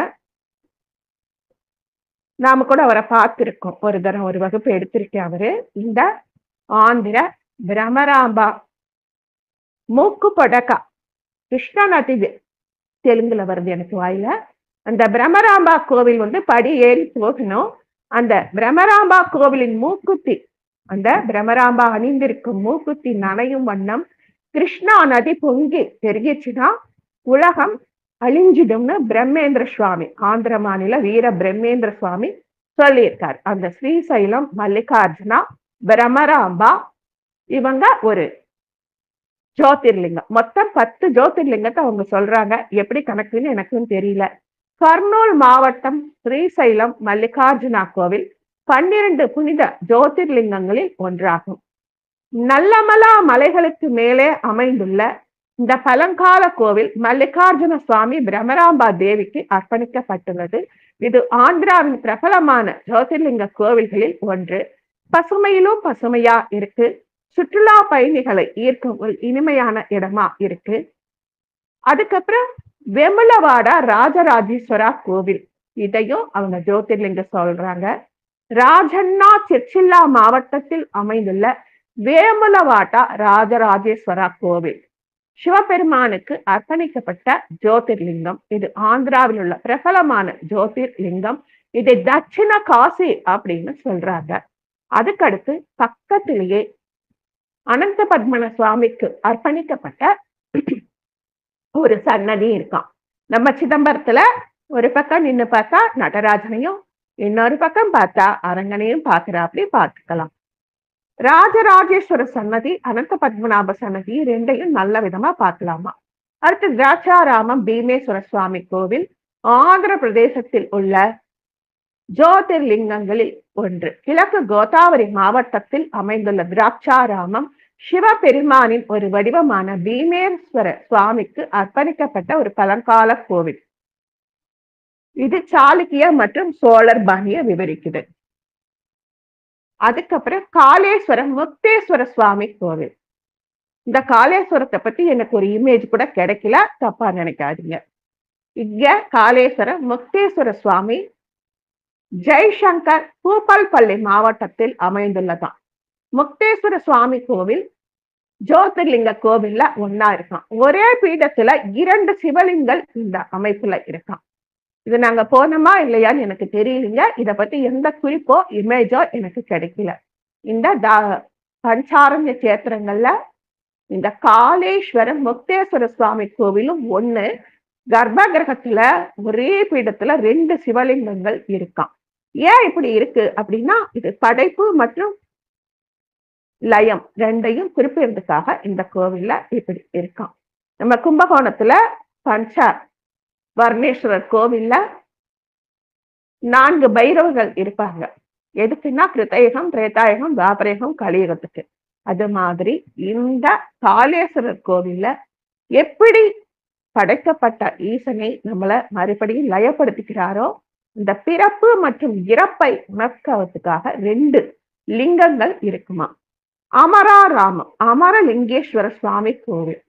நாம கூட அவரை பார்த்திருக்கோம். ஒரு தரம் ஒரு வகுப்பு எடுத்திருக்கேன். அவரு இந்த ஆந்திர பிரம்மராம்பா மூக்கு படக்கா கிருஷ்ணா நதி தெலுங்குல வருது எனக்கு வாயில. அந்த பிரம்மராம்பா கோவில் வந்து படி ஏறி போகணும். அந்த பிரம்மராம்பா கோவிலின் மூக்குத்தி, அந்த பிரம்மராம்பா அணிந்திருக்கும் மூக்குத்தி நனையும் வண்ணம் கிருஷ்ணா நதி பொங்கி பெருகிச்சுன்னா உலகம் அழிஞ்சிடும்னு பிரம்மேந்திர சுவாமி, ஆந்திர மாநில வீர பிரம்மேந்திர சுவாமி சொல்லியிருக்கார். அந்த ஸ்ரீசைலம் மல்லிகார்ஜுனா பிரம்மராம்பா இவங்க ஒரு ஜோதிர்லிங்கம். மொத்தம் 10 ஜோதிர்லிங்கத்தை அவங்க சொல்றாங்க. எப்படி கணக்குன்னு எனக்கும் தெரியல. கர்னூல் மாவட்டம் ஸ்ரீசைலம் மல்லிகார்ஜுனா கோவில் 12 புனித ஜோதிர்லிங்கங்களில் ஒன்றாகும். நல்லமலா மலைகளுக்கு மேலே அமைந்துள்ள இந்த பழங்கால கோவில் மல்லிகார்ஜுன சுவாமி பிரம்மராம்பா தேவிக்கு அர்ப்பணிக்கப்பட்டுள்ளது. இது ஆந்திராவின் பிரபலமான ஜோதிர்லிங்க கோவில்களில் ஒன்று. பசுமையிலும் பசுமையா இருக்கு. சுற்றுலா பயணிகளை ஈர்க்கும் ஒரு இனிமையான இடமா இருக்கு. அதுக்கப்புறம் வெமுலவாடா ராஜராஜேஸ்வரா கோவில், இதையும் அவங்க ஜோதிர்லிங்க சொல்றாங்க. ராஜண்ணா சிற்சில்லா மாவட்டத்தில் அமைந்துள்ள வேமுலவாடா ராஜராஜேஸ்வரா கோவில் சிவபெருமானுக்கு அர்ப்பணிக்கப்பட்ட ஜோதிர்லிங்கம். இது ஆந்திராவில் உள்ள பிரபலமான ஜோதிர்லிங்கம். இது தட்சிண காசி அப்படின்னு சொல்றாங்க. அதுக்கடுத்து பக்கத்திலேயே அனந்த பத்மன சுவாமிக்கு அர்ப்பணிக்கப்பட்ட ஒரு சன்னதி இருக்கான். நம்ம சிதம்பரத்துல ஒரு பக்கம் நின்று பார்த்தா நடராஜனையும், இன்னொரு பக்கம் பார்த்தா அரங்கனையும் பார்க்கிற அப்படி பார்த்துக்கலாம். ராஜராஜேஸ்வர சன்னதி, அனந்த பத்மநாப சன்னதி ரெண்டையும் நல்ல விதமா பார்க்கலாமா. அடுத்து திராட்சாராமம் பீமேஸ்வர சுவாமி கோவில் ஆந்திர பிரதேசத்தில் உள்ள ஜோதிர்லிங்கங்களில் ஒன்று. கிழக்கு கோதாவரி மாவட்டத்தில் அமைந்துள்ள திராட்சாராமம் சிவபெருமானின் ஒரு வடிவமான பீமேஸ்வர சுவாமிக்கு அர்ப்பணிக்கப்பட்ட ஒரு பழங்கால கோவில். இது சாளுக்கிய மற்றும் சோழர் பாணிய விவரிக்குது. அதுக்கப்புறம் காளேஸ்வரம் முக்தேஸ்வர சுவாமி கோவில். இந்த காளேஸ்வரத்தை பத்தி எனக்கு ஒரு இமேஜ் கூட கிடைக்கல, தப்பா நினைக்காதீங்க. இங்க காளேஸ்வரம் முக்தேஸ்வர சுவாமி ஜெய்சங்கர் பூப்பல்பள்ளி மாவட்டத்தில் அமைந்துள்ளதான். முக்தேஸ்வர சுவாமி கோவில் ஜோதிர்லிங்க கோவில்ல ஒன்னா இருக்கான். ஒரே பீடத்துல 2 சிவலிங்கங்கள் இந்த அமைப்புல இருக்கான். இது நாங்க போனோமா இல்லையான்னு எனக்கு தெரியலீங்க. இத பத்தி எந்த குறிப்போ இமேஜோ எனக்கு கிடைக்கல. இந்த பஞ்சாரண்ய கேத்திரங்கள்ல இந்த காளேஸ்வரம் முக்தேஸ்வர சுவாமி கோவிலும் ஒண்ணு. கர்ப்ப கிரகத்துல ஒரே பீடத்துல 2 சிவலிங்கங்கள் இருக்கான். ஏன் இப்படி இருக்கு அப்படின்னா, இது படைப்பு மற்றும் லயம் ரெண்டையும் குறிப்பிடுறதுக்காக இந்த கோவில்ல இப்படி இருக்கான். நம்ம கும்பகோணத்துல பஞ்ச வர்ணேஸ்வரர் கோவில்ல 4 பைரவர்கள் இருப்பாங்க. எதுக்குன்னா கிருத்தயுகம், திரேதாயுகம், துவாபரயுகம், கலியுகத்துக்கு. அது மாதிரி இந்த காளேஸ்வரர் கோவில்ல எப்படி படைக்கப்பட்ட ஈசனை நம்மள மறுபடியும் லயப்படுத்திக்கிறாரோ, இந்த பிறப்பு மற்றும் இறப்பை உணர்த்துவதற்காக 2 லிங்கங்கள் இருக்குமா. அமராராமம் அமரலிங்கேஸ்வர சுவாமி கோவில்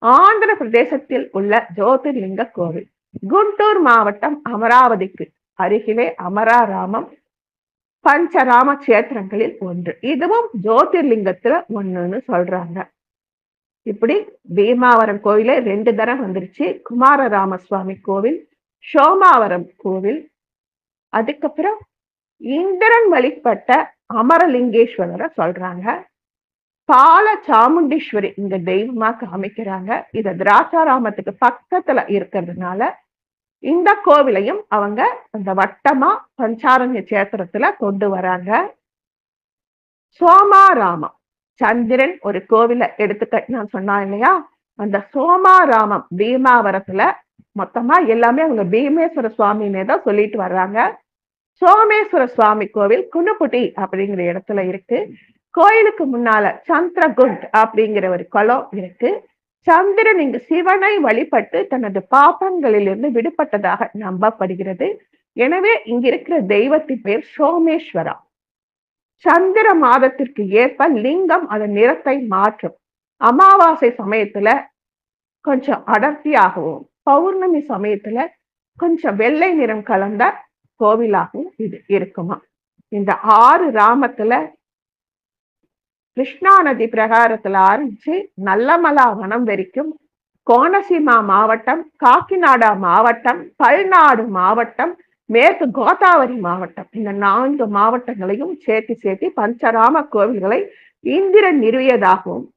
ஆந்திர பிரதேசத்தில் உள்ள ஜோதிர்லிங்க கோவில். குண்டூர் மாவட்டம் அமராவதிக்கு அருகிலே அமராராமம் பஞ்சராம கஷேத்திரங்களில் ஒன்று. இதுவும் ஜோதிர்லிங்கத்துல ஒண்ணுன்னு சொல்றாங்க. இப்படி பீமாவரம் கோயில 2 தரம் வந்துருச்சு. குமாரராமசுவாமி கோவில், சோமாவரம் கோவில், அதுக்கப்புறம் இந்திரன் வழிபட்ட அமரலிங்கேஸ்வரரை சொல்றாங்க. பால சாமுண்டீஸ்வரி இங்க தெய்வமா காமிக்கிறாங்க. இத திராட்சாராமத்துக்கு பக்கத்துல இருக்கிறதுனால இந்த கோவிலையும் அவங்க அந்த வட்டமா பஞ்சாரண்ய கஷேத்திரத்துல கொண்டு வராங்க. சோமாராமம் சந்திரன் ஒரு கோவிலை எடுத்துக்க நான் சொன்னா இல்லையா, அந்த சோமாராமம் பீமாவரத்துல மொத்தமா எல்லாமே அவங்க பீமேஸ்வர சுவாமின்னு தான் சொல்லிட்டு வர்றாங்க. சோமேஸ்வர சுவாமி கோவில் குணுப்புட்டி அப்படிங்கிற இடத்துல இருக்கு. கோயிலுக்கு முன்னால சந்திரகுண்ட் அப்படிங்கிற ஒரு குளம் இருக்கு. சந்திரன் இங்கு சிவனை வழிபட்டு தனது பாப்பங்களிலிருந்து விடுபட்டதாக நம்பப்படுகிறது. எனவே இங்க இருக்கிற தெய்வத்தின் பெயர் சோமேஸ்வரா. சந்திர மாதத்திற்கு ஏற்ப லிங்கம் அதன் நிறத்தை மாற்றும். அமாவாசை சமயத்துல கொஞ்சம் அடர்த்தியாகவும், பௌர்ணமி சமயத்துல கொஞ்சம் வெள்ளை நிறம் கலந்த கோவிலாகவும் இது இருக்குமா. இந்த 6 ராமத்துல கிருஷ்ணா நதி பிரகாரத்துல ஆரம்பிச்சு நல்லமலா வனம் வரைக்கும், கோனசீமா மாவட்டம், காக்கிநாடா மாவட்டம், பல்நாடு மாவட்டம், மேற்கு கோதாவரி மாவட்டம், இந்த 4 மாவட்டங்களையும் சேர்த்து பஞ்சராம கோவில்களை இந்திரன் நிறுவியதாகவும்,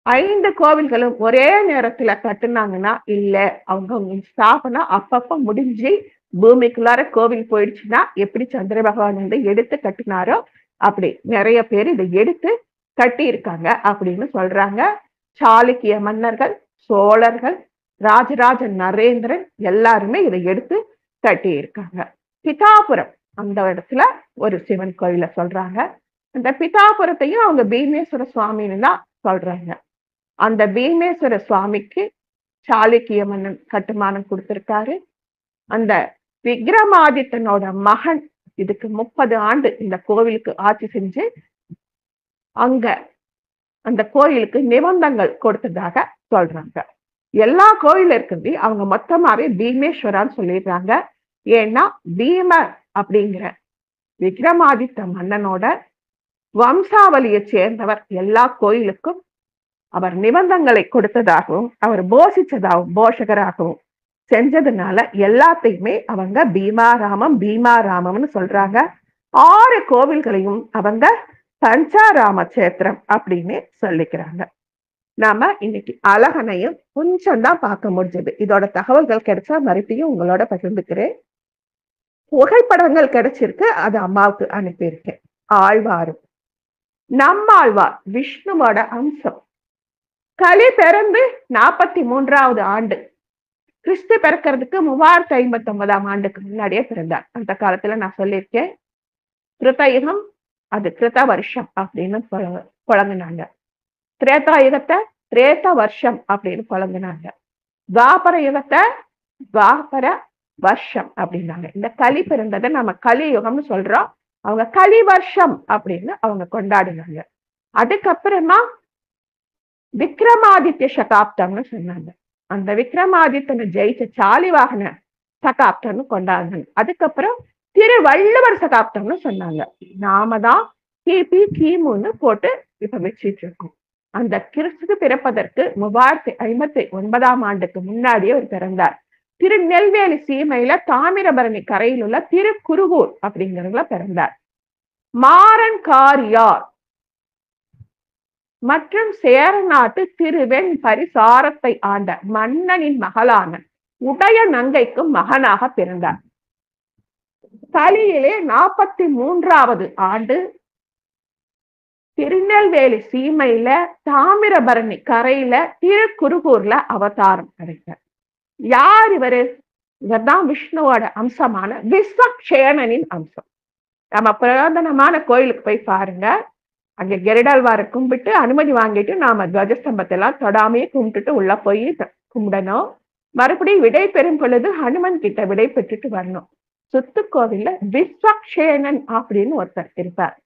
5 கோவில்களும் ஒரே நேரத்துல கட்டுனாங்கன்னா இல்ல, அவங்க ஸ்தாபனா அப்பப்ப முடிஞ்சு பூமிக்குள்ளார கோவில் போயிடுச்சுன்னா எப்படி சந்திர பகவான் வந்து எடுத்து கட்டினாரோ அப்படி நிறைய பேர் இதை எடுத்து கட்டி இருக்காங்க அப்படின்னு சொல்றாங்க. சாளுக்கிய மன்னர்கள், சோழர்கள், ராஜராஜ நரேந்திரன் எல்லாருமே இதை எடுத்து கட்டி இருக்காங்க. பிதாபுரம் அந்த இடத்துல ஒரு சிவன் கோயில சொல்றாங்க. அந்த பிதாபுரத்தையும் அவங்க பீமேஸ்வர சுவாமின்னு தான் சொல்றாங்க. அந்த பீமேஸ்வர சுவாமிக்கு சாளுக்கிய மன்னன் கட்டுமானம் கொடுத்திருக்காரு. அந்த விக்ரமாதித்தனோட மகன் இதுக்கு 30 ஆண்டு இந்த கோவிலுக்கு ஆட்சி செஞ்சு அங்க அந்த கோயிலுக்கு நிபந்தங்கள் கொடுத்ததாக சொல்றாங்க. எல்லா கோயில இருக்கிறது அவங்க மொத்தமாவே பீமேஸ்வரான்னு சொல்லிடுறாங்க. ஏன்னா பீமர் அப்படிங்கிற விக்ரமாதித்த மன்னனோட வம்சாவளியை சேர்ந்தவர். எல்லா கோயிலுக்கும் அவர் நிபந்தங்களை கொடுத்ததாகவும் அவர் போஷிச்சதாகவும் போஷகராகவும் செஞ்சதுனால எல்லாத்தையுமே அவங்க பீமாராமம்னு சொல்றாங்க. 6 கோவில்களையும் அவங்க பஞ்சாராம கஷேத்திரம் அப்படின்னு சொல்லிக்கிறாங்க. நாம இன்னைக்கு அழகனையும் கொஞ்சம் தான் பார்க்க முடிஞ்சது. இதோட தகவல்கள் கிடைச்சா மறுபடியும் உங்களோட பகிர்ந்துக்கிறேன். புகைப்படங்கள் கிடைச்சிருக்கு, அது அம்மாவுக்கு அனுப்பியிருக்கேன். ஆழ்வாரும் நம்மாழ்வார் விஷ்ணுவோட அம்சம். கலி பிறந்து 43வது ஆண்டு, கிறிஸ்து பிறக்கிறதுக்கு 3059ஆம் ஆண்டுக்கு முன்னாடியே பிறந்தார். அந்த காலத்துல நான் சொல்லியிருக்கேன், கிருத்தயுகம் அது கிருத்த வருஷம் அப்படின்னு புழங்கினாங்க. திரேதாயுகத்தை திரேத வருஷம் அப்படின்னு புழங்கினாங்க. துவாபர யுகத்தை துவாபர வருஷம் அப்படின்னாங்க. இந்த கலி பிறந்ததை நம்ம கலியுகம்னு சொல்றோம், அவங்க கலி வருஷம் அப்படின்னு அவங்க கொண்டாடினாங்க. அதுக்கப்புறமா விக்ரமாதித்ய சகாப்தம்னு சொன்னாங்க. அந்த விக்ரமாதித்தனை ஜெயிச்ச சாலிவாகன சகாப்தம்னு கொண்டாடினாங்க. அதுக்கப்புறம் திருவள்ளுவர் சகாப்தம்னு சொன்னாங்க. நாம தான் கிபி கிமுன்னு போட்டு இப்ப வச்சிட்டு இருக்கோம். அந்த கிறிஸ்து பிறப்பதற்கு 3059ஆம் ஆண்டுக்கு முன்னாடியே அவர் பிறந்தார். திருநெல்வேலி சீமையில தாமிரபரணி கரையில் உள்ள திருக்குருகூர் அப்படிங்கிறதுல பிறந்தார். மாறன் காரியார் மற்றும் சேர நாட்டு திருவெண் பரிசாரத்தை ஆண்ட மன்னனின் மகளான உடைய நங்கைக்கு மகனாக பிறந்தார். கலியிலே 43வது ஆண்டு திருநெல்வேலி சீமையில தாமிரபரணி கரையில திருக்குருகூர்ல அவதாரம் கிடைத்தார். யார் இவரு? இவர்தான் விஷ்ணுவோட அம்சமான விஸ்வக்ஷேணனின் அம்சம். நம்ம புராதனமான கோயிலுக்கு போய் பாருங்க, அங்க கெருடாழ்வாரை கும்பிட்டு அனுமதி வாங்கிட்டு நாம துவஜஸ்தம்பத்தை எல்லாம் தொடாமையே கும்பிட்டுட்டு உள்ள போய் கும்பிடணும். மறுபடியும் விடை பெறும் பொழுது ஹனுமன் கிட்ட விடை பெற்றுட்டு வரணும். சுத்துக்கோவில்ல விஸ்வக்ஷேணன் அப்படின்னு ஒருத்தர் இருப்பார்.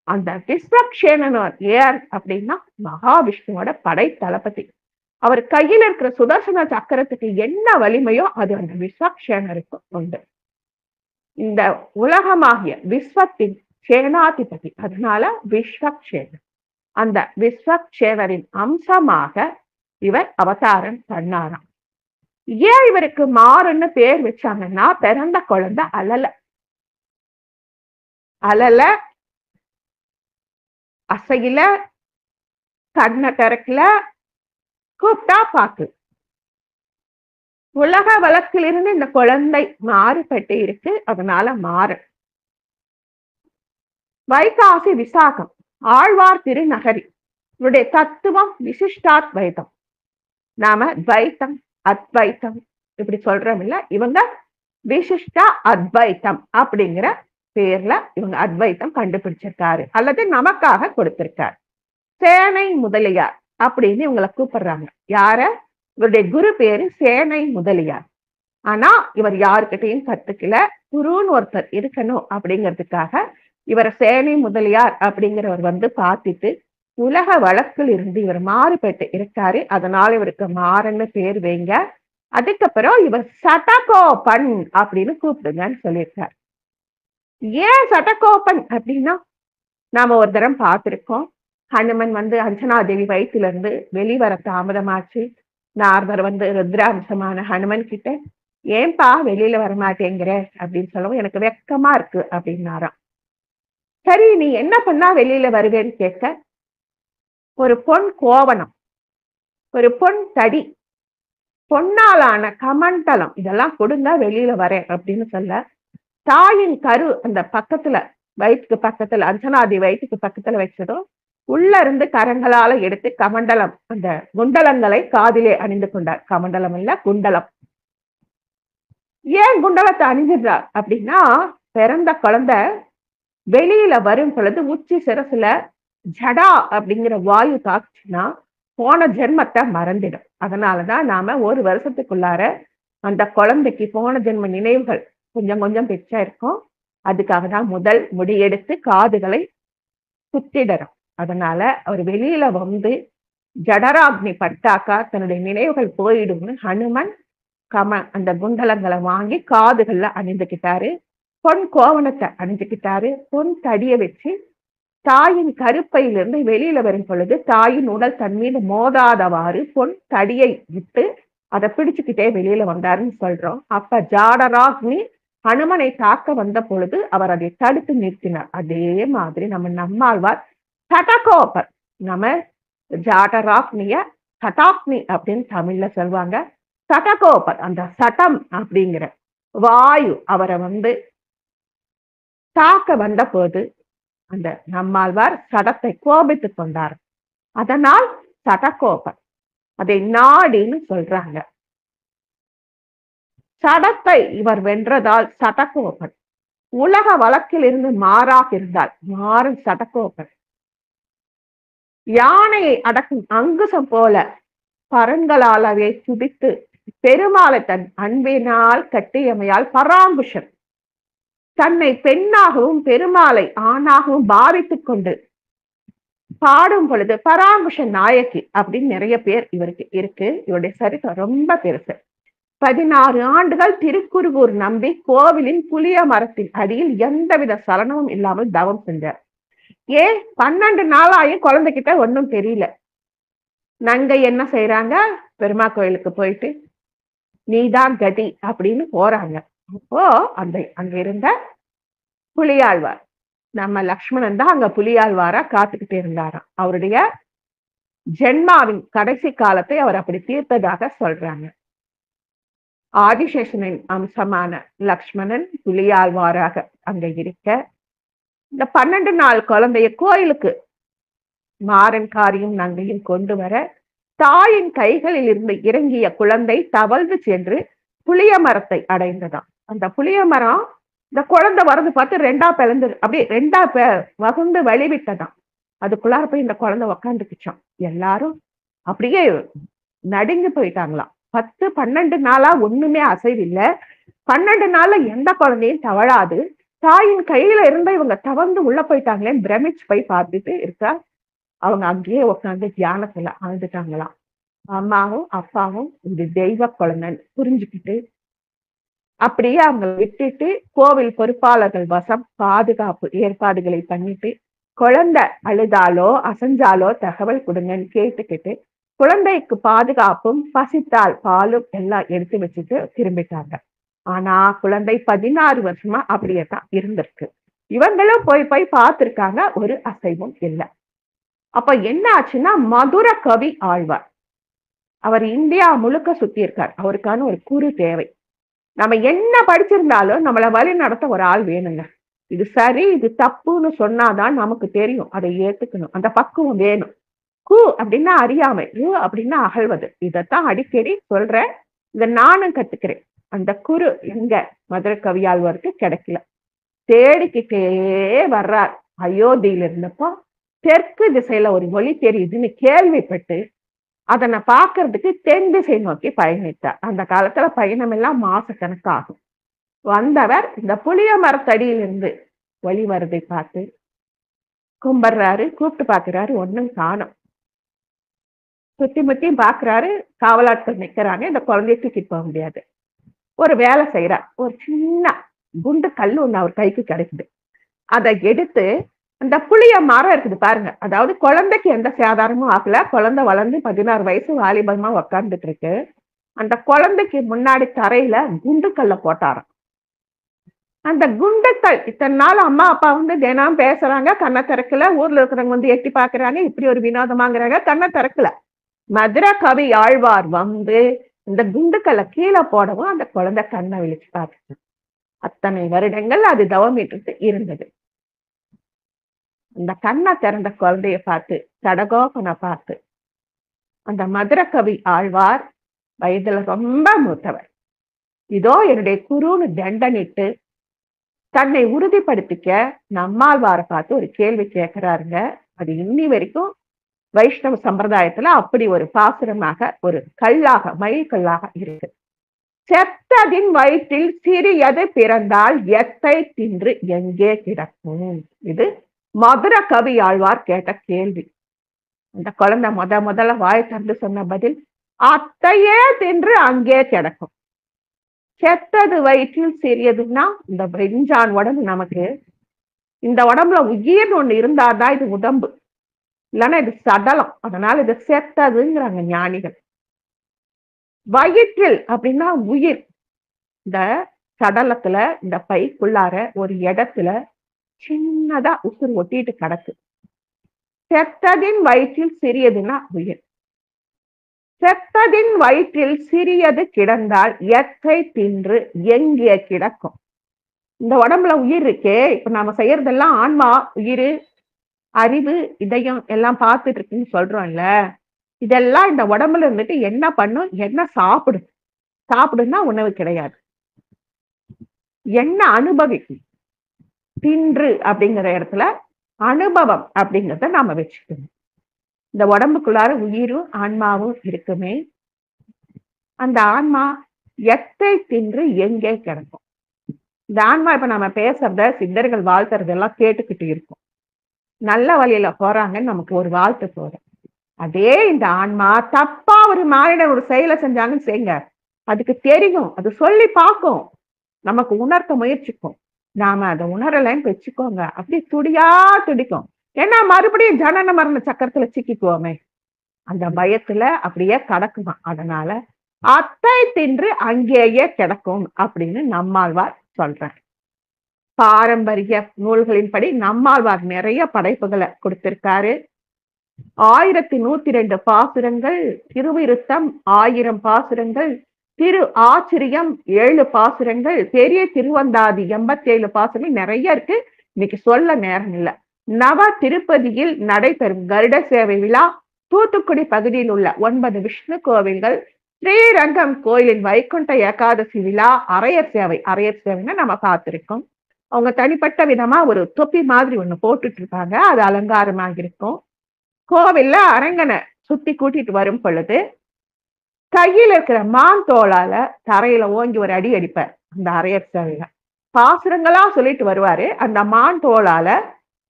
அந்த விஸ்வக்ஷேணன் யார் அப்படின்னா மகாவிஷ்ணுவோட படை தளபதி. அவர் கையில இருக்கிற சுதர்சன சக்கரத்துக்கு என்ன வலிமையோ அது அந்த விஸ்வக்ஷேணருக்கு உண்டு. இந்த உலகமாகிய விஸ்வத்தின் சேனாதிபதி, அதனால விஸ்வக்ஷேனர். அந்த விஸ்வக்ஷேனரின் அம்சமாக இவர் அவதாரம் பண்ணாராம். ஏன் இவருக்கு மாறன்னு பேர் வச்சாங்கன்னா, பிறந்த குழந்தை அலல அலல அசையில கண்ண திறக்கல, கூப்பிட்டா பாக்கு. உலக வழக்கிலிருந்து இந்த குழந்தை மாறுபட்டு இருக்கு, அதனால மாறு. வைகாசி விசாகம் ஆழ்வார் திருநகரி இவருடைய தத்துவம் விசிஷ்டாத்வைதம். நாம துவைத்தம் அத்வைத்தம் இப்படி சொல்றோம் இல்ல, இவங்க விசிஷ்ட அத்வைத்தம் அப்படிங்கிற பேர்ல இவங்க அத்வைத்தம் கண்டுபிடிச்சிருக்காரு அல்லது நமக்காக கொடுத்திருக்காரு. சேனை முதலியார் அப்படின்னு இவங்களை கூப்பிடுறாங்க. யார? இவருடைய குரு பேரு சேனை முதலியார். ஆனா இவர் யாருக்கிட்டையும் கத்துக்கல, குருன்னு ஒருத்தர் இருக்கணும் அப்படிங்கிறதுக்காக இவர் சேனை முதலியார் அப்படிங்கிறவர் வந்து பார்த்துட்டு உலக வழக்கில் இருந்து இவர் மாறுபட்டு இருக்காரு, அதனால இவருக்கு மாறன்னு பேர் வைங்க. அதுக்கப்புறம் இவர் சடகோபன் அப்படின்னு கூப்பிடுங்கன்னு சொல்லியிருக்காரு. ஏன் சடகோபன் அப்படின்னா, நாம ஒரு தரம் பார்த்திருக்கோம், ஹனுமன் வந்து அஞ்சனாதேவி வயிற்றுல இருந்து வெளிவர தாமதமாச்சு. நாரதர் வந்து ருத்ராம்சமான ஹனுமன் கிட்ட, ஏன்பா வெளியில வரமாட்டேங்கிற அப்படின்னு சொல்லவும், எனக்கு வெக்கமா இருக்கு அப்படின்னாராம். சரி, நீ என்ன பண்ணா வெளியில வருவேன்னு கேட்க, ஒரு பொன் கோவணம், ஒரு பொன் தடி, பொன்னாலான கமண்டலம் இதெல்லாம் கொடுங்க வெளியில வரேன் அப்படின்னு சொல்ல, தாயின் கரு அந்த பக்கத்துல வயிற்றுக்கு பக்கத்துல அஞ்சனாதி வயிற்றுக்கு பக்கத்துல வச்சதும் உள்ள இருந்து கரங்களால எடுத்து கமண்டலம் அந்த குண்டலங்களை காதிலே அணிந்து கொண்டார். கமண்டலம் இல்ல குண்டலம். ஏன் குண்டலத்தை அணிஞ்சிடுறார் அப்படின்னா, பிறந்த குழந்தை வெளியில வரும் பொழுது உச்சி சிரசுல ஜடா அப்படிங்கிற வாயு தாக்குச்சுன்னா போன ஜென்மத்தை மறந்துடும். அதனாலதான் நாம ஒரு வருஷத்துக்குள்ளார அந்த குழந்தைக்கு போன ஜென்ம நினைவுகள் கொஞ்சம் கொஞ்சம் பெற்றா இருக்கும். அதுக்காக தான் முதல் முடியெடுத்து காதுகளை குத்திடறோம். அதனால அவர் வெளியில வந்து ஜடராக்னி பட்டாக்கா தன்னுடைய நினைவுகள் போயிடும்னு ஹனுமன் அந்த குண்டலங்களை வாங்கி காதுகள்ல அணிந்துக்கிட்டாரு. பொன் கோவணத்தை அணிஞ்சுக்கிட்டாரு. பொன் தடிய வச்சு தாயின் கருப்பையிலிருந்து வெளியில வரும் பொழுது தாயின் உடல் தன் மீது மோதாதவாறு பொன் தடியை விட்டு அதை பிடிச்சுக்கிட்டே வெளியில வந்தாருன்னு சொல்றோம். அப்ப ஜாடராக்னி ஹனுமனை தாக்க வந்த பொழுது அவர் அதை தடுத்து நிறுத்தினார். அதே மாதிரி நம்மாழ்வார் சடகோபர், நம்ம ஜாடராக்னிய சடாக்னி அப்படின்னு தமிழ்ல சொல்லுவாங்க. சடகோபர் அந்த சட்டம் அப்படிங்கிற வாயு அவரை வந்து தாக்க வந்த போது அந்த நம்மாழ்வார் சடத்தை கோபித்துக் கொண்டார். அதனால் சடகோபர், அதை நாடின்னு சொல்றாங்க. சடத்தை இவர் வென்றதால் சடகோபன். உலக வழக்கில் இருந்து மாறாக இருந்தால் மாறன் சடகோபன். யானையை அடக்கும் அங்குசம் போல பரன்களாலவே துடித்து பெருமாளை தன் அன்பினால் கட்டியமையால் பராங்குஷன். தன்னை பெண்ணாகவும் பெருமாளை ஆணாகவும் பாவித்துக் கொண்டு பாடும் பொழுது பராங்குஷ நாயகி அப்படின்னு நிறைய பேர் இவருக்கு இருக்கு. இவருடைய சரித்திரம் ரொம்ப பெருசு. 16 ஆண்டுகள் திருக்குறுகூர் நம்பி கோவிலின் புளிய மரத்தின் அடியில் எந்தவித சலனமும் இல்லாமல் தவம் செஞ்சார். 12 நாளாயும் குழந்தைகிட்ட ஒன்னும் தெரியல. நங்கை என்ன செய்யறாங்க, பெருமா கோயிலுக்கு போயிட்டு நீதான் கதி அப்படின்னு போறாங்க. அப்போ அங்க இருந்த புலியாழ்வார், நம்ம லக்ஷ்மணன் தான் அங்க புலியாழ்வாரா காத்துக்கிட்டு இருந்தாராம். அவருடைய ஜென்மாவின் கடைசி காலத்தை அவர் அப்படி தீர்த்ததாக சொல்றாங்க. ஆதிசேஷனின் அம்சமான லக்ஷ்மணன் புலியாழ்வாராக அங்க இருக்க, இந்த 12 நாள் குழந்தைய கோயிலுக்கு மாறன் காரியும் நங்கையும் கொண்டு வர, தாயின் கைகளில் இருந்து இறங்கிய குழந்தை தவழ்ந்து சென்று புளிய மரத்தை அடைந்ததாம். அந்த புளிய மரம் இந்த குழந்தை வரது பார்த்து 2ஆ பிளந்து அப்படியே 2ஆ வகுந்து வழிவிட்டதாம். அதுக்குள்ளார போய் இந்த குழந்தை உக்காந்துக்குச்சான். எல்லாரும் அப்படியே நடுங்கி போயிட்டாங்களாம். 10-12 நாளா ஒண்ணுமே அசைவில்லை. 12 நாள்ல எந்த குழந்தையும் தவழாது. தாயின் கையில இருந்த இவங்க தவழ்ந்து உள்ள போயிட்டாங்களே, பிரமிச்சு போய் பார்த்துட்டு இருக்கா. அவங்க அங்கேயே உட்காந்து தியானத்துல ஆழ்ந்துட்டாங்களாம். அம்மாவும் அப்பாவும் இது தெய்வ குழந்தைன்னு புரிஞ்சுக்கிட்டு அப்படியே அவங்க விட்டுட்டு கோவில் பொறுப்பாளர்கள் வசம் பாதுகாப்பு ஏற்பாடுகளை பண்ணிட்டு, குழந்தை அழுதாலோ அசைஞ்சாலோ தகவல் கொடுங்கன்னு கேட்டுக்கிட்டு, குழந்தைக்கு பாதுகாப்பும் பசித்தால் பாலும் எல்லாம் எடுத்து வச்சுட்டு திரும்பிட்டாங்க. ஆனா குழந்தை 16 வருஷமா அப்படியே தான் இருந்திருக்கு. இவங்களும் போய் போய் பார்த்திருக்காங்க, ஒரு அசைவும் இல்லை. அப்ப என்ன ஆச்சுன்னா, மதுர கவி ஆழ்வார், அவர் இந்தியா முழுக்க சுத்தி இருக்கார். அவருக்கான ஒரு குரு தேவை. நம்ம என்ன படிச்சிருந்தாலும் நம்மளை வழி நடத்த ஒரு ஆள் வேணுங்க. இது சரி இது தப்புன்னு சொன்னாதான் நமக்கு தெரியும், அதை ஏத்துக்கணும். அந்த பக்குவம் வேணும். கு அப்படின்னா அறியாமை, அப்படின்னா அகழ்வது. இதைத்தான் அடிக்கடி சொல்றேன், இதை நானும் கத்துக்கிறேன். அந்த குரு எங்க மதுரை கவியாழ்வாருக்கு கிடைக்கல. தேடிக்கிட்டே வர்றார். அயோத்தியில இருந்தப்போ தெற்கு திசையில ஒரு ஒளி தெரியுதுன்னு கேள்விப்பட்டு அதனை பார்க்கறதுக்கு தென் திசை நோக்கி பயணித்தார். அந்த காலத்துல பயணம் எல்லாம் மாச கணக்காகும். வந்தவர் இந்த புளிய மரத்தடியிலிருந்து ஒளி வரதை பார்த்து கும்பிடுறாரு. கூப்பிட்டு பாக்குறாரு, ஒன்னும் காணும். சுத்தி முத்தியும் பாக்குறாரு, காவலாட்கள் நிக்கிறாங்க. இந்த குழந்தைய தூக்கிட்டு போக முடியாது. ஒரு வேலை செய்யறார். ஒரு சின்ன குண்டு கல் ஒண்ணு அவர் கைக்கு கிடைக்குது. அதை எடுத்து அந்த புளிய மரம் இருக்குது பாருங்க, அதாவது குழந்தைக்கு எந்த சேதாரமும் ஆகல. குழந்தை வளர்ந்து 16 வயசு வாலிபமா உக்காந்துட்டு இருக்கு. அந்த குழந்தைக்கு முன்னாடி தரையில குண்டுக்கல்ல போட்டாராம். அந்த குண்டுக்கல் இத்தனை நாள் அம்மா அப்பா தினம் பேசுறாங்க, கண்ணை திறக்கல. ஊர்ல இருக்கிறவங்க எட்டி பாக்குறாங்க, இப்படி ஒரு வினோதமாங்கிறாங்க, கண்ணை திறக்கல. மதுரை கவி ஆழ்வார் இந்த குண்டுக்கல்ல கீழே போடவும் அந்த குழந்தை கண்ணை விழிச்சு பார்த்து, அத்தனை வருடங்கள் அது தவமிட்டு இருந்தது. அந்த கண்ணை திறந்த குழந்தைய பார்த்து, சடகோபனை பார்த்து, அந்த மதுரை கவி ஆழ்வார் வயதுல ரொம்ப மூத்தவர், இதோ என்னுடைய குருன்னு தண்டனிட்டு தன்னை உறுதிப்படுத்திக்க நம்மாழ்வாரை பார்த்து ஒரு கேள்வி கேட்கிறாருங்க. அது இன்னி வரைக்கும் வைஷ்ணவ சம்பிரதாயத்துல அப்படி ஒரு பாசுரமாக, ஒரு கல்லாக, மயில் கல்லாக இருக்கு. செத்ததின் வயிற்றில் சிறியது பிறந்தால் எத்தை தின்று எங்கே கிடக்கும்? இது மதுரை கவி ஆழ்வார் கேட்ட கேள்வி. அந்த குழந்தை முதல்ல வாய் திறந்து சொன்ன பதில், அத்தையே தின்று அங்கே கிடக்கும். செத்தது வயிற்றில் சிறியதுன்னா இந்த வெஞ்சான் உடம்பு. நமக்கு இந்த உடம்புல உயிர்னு ஒண்ணு இருந்தாதான் இது உடம்பு, இல்லைன்னா இது சடலம். அதனால இது செத்ததுங்கிறாங்க ஞானிகள். வயிற்றில் அப்படின்னா உயிர். இந்த சடலத்துல இந்த பைக்குள்ளார ஒரு இடத்துல சின்னதா உசுறு ஒட்டிட்டு கிடக்கு. செத்ததின் வயிற்றில் சிறியதுன்னா உயிர். செத்ததின் வயிற்றில் சிறியது கிடந்தால் எத்தை தின்று எங்கே கிடக்கும்? இந்த உடம்புல உயிர் இருக்கே, இப்ப நாம செய்யறதெல்லாம் ஆன்மா, உயிர், அறிவு, இதயம் எல்லாம் பார்த்துட்டு இருக்குன்னு சொல்றோம்ல. இதெல்லாம் இந்த உடம்புல இருந்துட்டு என்ன பண்ணும்? என்ன சாப்பிடும்? சாப்பிடும்னா உணவு கிடையாது. என்ன அனுபவிக்கும்? தின்று அப்படிங்கிற இடத்துல அனுபவம் அப்படிங்கிறத நாம வச்சுக்கணும். இந்த உடம்புக்குள்ளார உயிரும் ஆன்மாவும் இருக்குமே. அந்த ஆன்மா எத்தை தின்று எங்கே கிடக்கும்? இந்த ஆன்மா இப்ப நம்ம பேசுறத சித்தர்கள் வாழ்த்துறதெல்லாம் கேட்டுக்கிட்டு இருக்கும். நல்ல வழியில போறாங்கன்னு நமக்கு ஒரு வாழ்த்து போறோம். அதே இந்த ஆன்மா தப்பா ஒரு மானிட ஒரு செயலை செஞ்சாங்கன்னு செய்யுங்க. அதுக்கு தெரியும், அது சொல்லி பார்க்கும், நமக்கு உணர்த்த முயற்சிக்கும். நாம அதை உணரலைன்னு வச்சுக்கோங்க, அப்படி துடியா துடிக்கும். ஏன்னா மறுபடியும் ஜனன மரண சக்கரத்துல சிக்கிக்குவோமே, அந்த பயத்துல அப்படியே கிடக்குமா. அதனால அத்தை தின்று அங்கேயே கிடக்கும் அப்படின்னு நம்மாழ்வார் சொல்றார். பாரம்பரிய நூல்களின்படி நம்மாழ்வார் நிறைய படைப்புகளை கொடுத்திருக்காரு. 1102 பாசுரங்கள், திருவிருத்தம் 1000 பாசுரங்கள், திரு ஆச்சரியம் 7 பாசுரங்கள், பெரிய திருவந்தாதி 87 பாசுரங்கள் நிறைய இருக்கு. இன்னைக்கு சொல்ல நேரம் இல்லை. நவ திருப்பதியில் நடைபெறும் கருட சேவை விழா, தூத்துக்குடி பகுதியில் உள்ள 9 விஷ்ணு கோவில்கள், ஸ்ரீரங்கம் கோயிலின் வைகுண்ட ஏகாதசி விழா, அரையர் சேவை. அரையர் சேவைன்னா நம்ம பார்த்திருக்கோம். அவங்க தனிப்பட்ட விதமா ஒரு தொப்பி மாதிரி ஒண்ணு போட்டுட்டு இருப்பாங்க, அது அலங்காரமாக இருக்கும். கோவில்ல அரங்கனை சுத்தி கூட்டிட்டு வரும் பொழுது கையில இருக்கிற மான் தோளால தரையில ஓங்கி ஒரு அடி அடிப்பார். அந்த அரையர் சேவையில பாசுரங்களா சொல்லிட்டு வருவாரு. அந்த மான் தோளால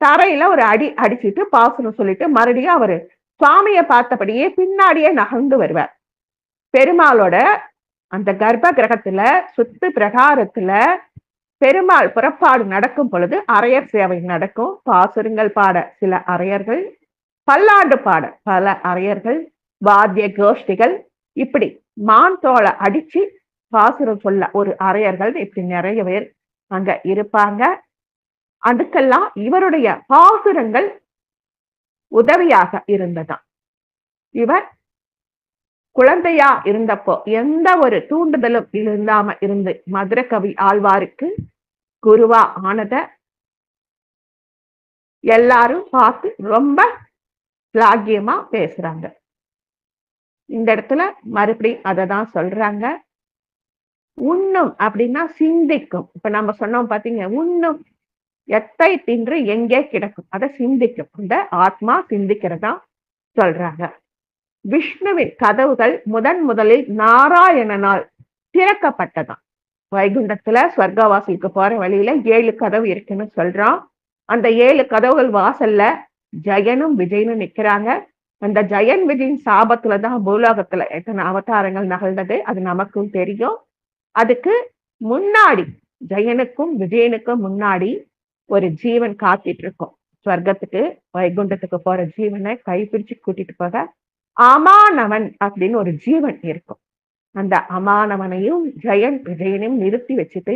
தரையில ஒரு அடி அடிச்சுட்டு பாசுரம் சொல்லிட்டு மறுபடியும் அவரு சுவாமியை பார்த்தபடியே பின்னாடியே நகர்ந்து வருவார். பெருமாளோட அந்த கர்ப்ப கிரகத்துல சுத்து பிரகாரத்துல பெருமாள் புறப்பாடு நடக்கும் பொழுது அரையர் சேவை நடக்கும். பாசுரங்கள் பாட சில அரையர்கள், பல்லாண்டு பாட பல அரையர்கள், வாத்திய கோஷ்டிகள், இப்படி மான் தோலை அடிச்சு பாசுரம் சொல்ல ஒரு அரையர்கள், இப்படி நிறைய பேர் அங்க இருப்பாங்க. அதுக்கெல்லாம் இவருடைய பாசுரங்கள் உதவியாக இருந்ததாம். இவர் குழந்தையா இருந்தப்போ எந்த ஒரு தூண்டுதலும் இல்லாம இருந்து மதுரகவி ஆழ்வாருக்கு குருவா ஆனத எல்லாரும் பார்த்து ரொம்ப லாகியமா பேசுறாங்க. இந்த இடத்துல மறுபடியும் அதை தான் சொல்றாங்க. உண்ணும் அப்படின்னா சிந்திக்கும். இப்ப நம்ம சொன்னோம் பாத்தீங்க, உண்ணும் எத்தை தின்று எங்கே கிடக்கும், அதை சிந்திக்கும். இந்த ஆத்மா சிந்திக்கிறதா சொல்றாங்க. விஷ்ணுவின் கதவுகள் முதலில் நாராயணனால் திறக்கப்பட்டதாம். வைகுண்டத்துல ஸ்வர்கவாசிக்கு போற வழியில 7 கதவு இருக்குன்னு சொல்றான். அந்த 7 கதவுகள் வாசல்ல ஜெயனும் விஜயனும் நிக்கிறாங்க. அந்த ஜெயன் விஜயின் சாபத்துலதான் பூலோகத்துல எத்தனை அவதாரங்கள் நிகழ்ந்தது அது நமக்கும் தெரியும். அதுக்கு முன்னாடி ஜெயனுக்கும் விஜயனுக்கும் முன்னாடி ஒரு ஜீவன் காத்திட்டு இருக்கும். ஸ்வர்க்கத்துக்கு வைகுண்டத்துக்கு போற ஜீவனை கைப்பிடிச்சு கூட்டிட்டு போக அமானவன் அப்படின்னு ஒரு ஜீவன் இருக்கும். அந்த அமானவனையும் ஜெயன் விஜயனையும் நிறுத்தி வச்சுட்டு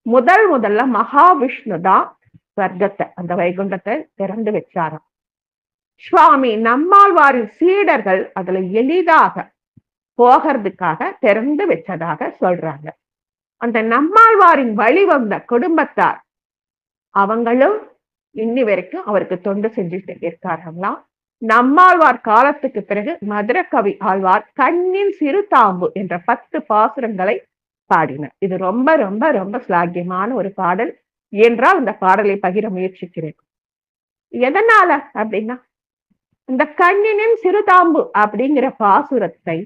முதல்ல மகாவிஷ்ணு தான் ஸ்வர்க்கத்தை, அந்த வைகுண்டத்தை திறந்து வச்சாராம். சுவாமி நம்மாழ்வாரின் சீடர்கள் அதுல எளிதாக போகிறதுக்காக திறந்து வச்சதாக சொல்றாங்க. அந்த நம்மாழ்வாரின் வழி வந்த குடும்பத்தார் அவங்களும் இன்னி வரைக்கும் அவருக்கு தொண்டு செஞ்சுட்டு இருக்கார்களாம். நம்மாழ்வார் காலத்துக்கு பிறகு மதுரகவி ஆழ்வார் கண்ணின் சிறு தாம்பு என்ற 10 பாசுரங்களை பாடினார். இது ரொம்ப ரொம்ப ரொம்ப ஸ்லாகியமான ஒரு பாடல் என்றால் இந்த பாடலை பகிர முயற்சிக்கிறேன். எதனால அப்படின்னா, இந்த கண்ணினின் சிறுதாம்பு அப்படிங்கிற பாசுரத்தை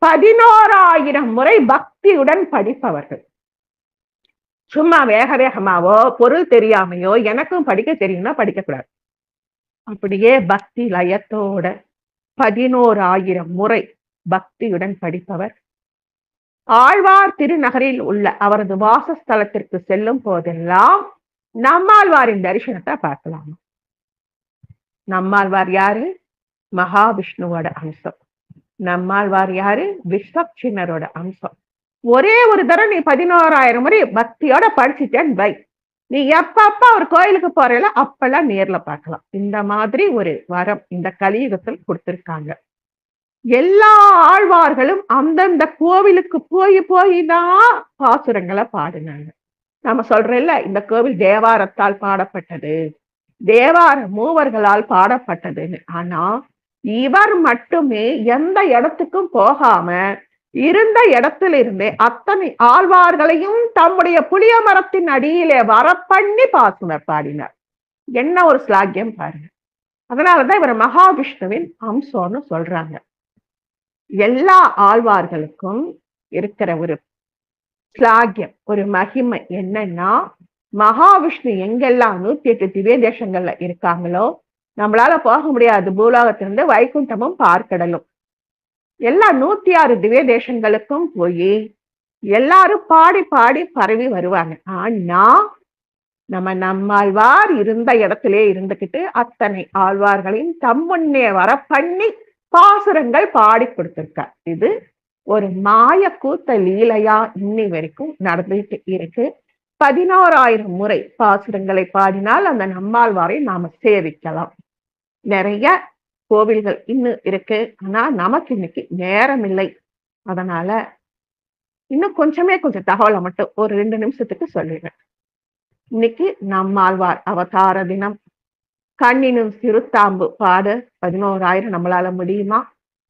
11,000 முறை பக்தியுடன் படிப்பவர்கள். சும்மா வேக வேகமாவோ பொருள் தெரியாமையோ எனக்கும் படிக்க தெரியும்னா படிக்கக்கூடாது. அப்படியே பக்தி லயத்தோட 11,000 முறை பக்தியுடன் படிப்பவர். ஆழ்வார் திருநகரில் உள்ள அவரது வாசஸ்தலத்திற்கு செல்லும் போதெல்லாம் நம்மாழ்வாரின் தரிசனத்தை பார்க்கலாம். நம்மாழ்வார் யாரு? மகாவிஷ்ணுவோட அம்சம். நம்மாழ்வார் யாரு? விஸ்வக்ஷினரோட அம்சம். ஒரே ஒரு தடவை நீ 11,000 முறை பக்தியோட படிச்சுட்டேன் வை, நீ எப்பப்ப ஒரு கோயிலுக்கு போறல அப்பெல்லாம் நேர்ல பார்க்கலாம். இந்த மாதிரி ஒரு வரம் இந்த கலியுகத்தில் கொடுத்திருக்காங்க. எல்லா ஆழ்வார்களும் அந்தந்த கோவிலுக்கு போய் தான் பாசுரங்களை பாடினாங்க. நாம சொல்றேன்ல, இந்த கோவில் தேவாரத்தால் பாடப்பட்டது, தேவார மூவர்களால் பாடப்பட்டதுன்னு. ஆனா இவர் மட்டுமே எந்த இடத்துக்கும் போகாம இருந்த இடத்திலிருந்தே அத்தனை ஆழ்வார்களையும் தம்முடைய புளிய மரத்தின் அடியிலே வரப்பண்ணி பாசுனர் பாடினார். என்ன ஒரு ஸ்லாக்கியம் பாருங்க. அதனாலதான் இவர் மகாவிஷ்ணுவின் அம்சம்னு சொல்றாங்க. எல்லா ஆழ்வார்களுக்கும் இருக்கிற ஒரு ஸ்லாகியம், ஒரு மகிமை என்னன்னா, மகாவிஷ்ணு எங்கெல்லாம் 108 திவ்ய தேசங்கள்ல இருக்காங்களோ நம்மளால போக முடியாது. பூலோகத்திலிருந்து வைகுண்டமும் பார்க்கடலும் எல்லா 106 திவ்ய தேசங்களுக்கும் போய் எல்லாரும் பாடி பாடி பரவி வருவாங்க. ஆனா நம்மாழ்வார் இருந்த இடத்திலே இருந்துகிட்டு அத்தனை ஆழ்வார்களையும் தம்முன்னே வர பண்ணி பாசுரங்கள் பாடி கொடுத்திருக்கார். இது ஒரு மாய கூத்த லீலையா இன்னி வரைக்கும் நடந்துட்டு இருக்கு. 11,000 முறை பாசுரங்களை பாடினால் அந்த நம்மாழ்வாரை நாம சேவிக்கலாம். நிறைய கோவில்கள் இன்னும் இருக்கு. ஆனா நமக்கு இன்னைக்கு நேரம் இல்லை. அதனால இன்னும் கொஞ்சம் தகவலை மட்டும் ஒரு 2 நிமிஷத்துக்கு சொல்லிடுறேன். இன்னைக்கு நம்மாழ்வார் அவதார தினம். கண்ணினும் சிறுத்தாம்பு பாட 11,000 நம்மளால முடியுமா?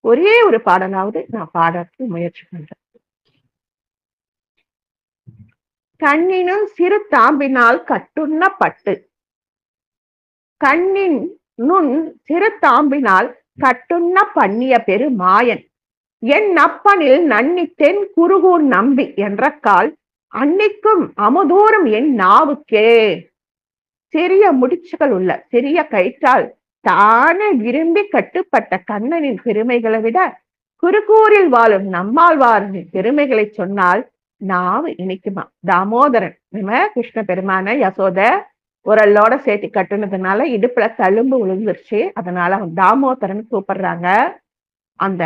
ஒரே ஒரு பாடலாவது நான் பாடறதுக்கு முயற்சி பண்றேன். கண்ணினும் சிறு தாம்பினால் கட்டுண்ண பட்டு, கண்ணின் நுண் சிறு தாம்பினால் கட்டுண்ண பண்ணிய பெரு மாயன், என் அப்பனில் நன்னி தென் குருகூர் நம்பி என்ற கால் அன்னிக்கும் அமுதூரும் என் நாவுக்கே. சிறிய முடிச்சுகள் உள்ள சிறிய கயிற்றால் தானே விரும்பி கட்டுப்பட்ட கண்ணனின் பெருமைகளை விட குருகூரில் வாழும் நம்மாழ்வாரின் பெருமைகளை சொன்னால் நாவு இனிக்குமா. தாமோதரன் நம்ம கிருஷ்ண பெருமான யசோத உரலோட சேர்த்து கட்டுனதுனால இடுப்புல தழும்பு விழுந்துருச்சு. அதனால அவன் தாமோதரன் கூப்பிடுறாங்க. அந்த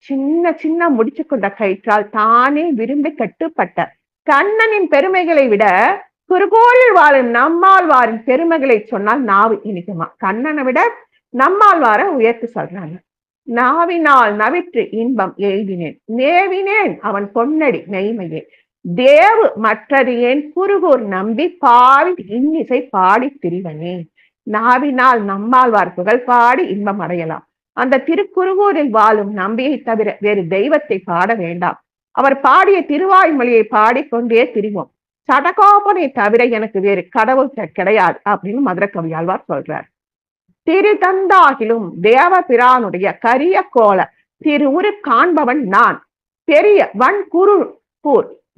சின்ன சின்ன முடிச்சு கொண்ட கயிற்றால் தானே விரும்பி கட்டுப்பட்ட கண்ணனின் பெருமைகளை விட குருகோளில் வாழும் நம்மாழ்வாரின் பெருமைகளை சொன்னால் நாவு இனிக்குமா. கண்ணனை விட நம்மாழ்வார உயர்த்து சொல்றாங்க. நாவினால் நவிற்று இன்பம் எய்தினேன், நேவினேன் அவன் பொன்னடி நெய்மையே, தேவு மற்றது ஏன் குருகூர் நம்பி பாவி இன்னிசை பாடி திரிவனே. நாவினால் நம்மாழ்வார் புகழ் பாடி இன்பம் அடையலாம். அந்த திருக்குருகூரில் வாழும் நம்பியை தவிர வேறு தெய்வத்தை பாட வேண்டாம். அவர் பாடிய திருவாய்மொழியை பாடிக்கொண்டே திரிவோம். சடகோபனை தவிர எனக்கு வேறு கடவுள் கிடையாது அப்படின்னு மதுரை கவியாழ்வார் சொல்றார். திருதந்தாகிலும் தேவபிரானுடைய கரிய கோல திருவுரு காண்பவன் நான், பெரிய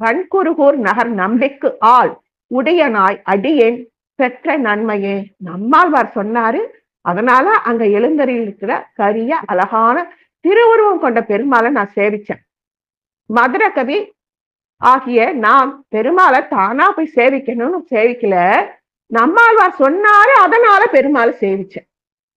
வன்குருகூர் நகர் நம்பிக்கு ஆள் உடையனாய் அடியேன் பெற்ற நன்மையே. நம்மாழ்வார் சொன்னாரு. அதனால அங்க எழுந்தரில் இருக்கிற கரிய அழகான திருவுருவம் கொண்ட பெருமாளை நான் சேவிச்சேன். மதுரை கவி ஆகிய நாம் பெருமாளை தானா போய் சேவிக்கணும்னு சேவிக்கல, நம்மாழ்வார் சொன்னாரு. அதனால பெருமாளை சேவிச்சேன்.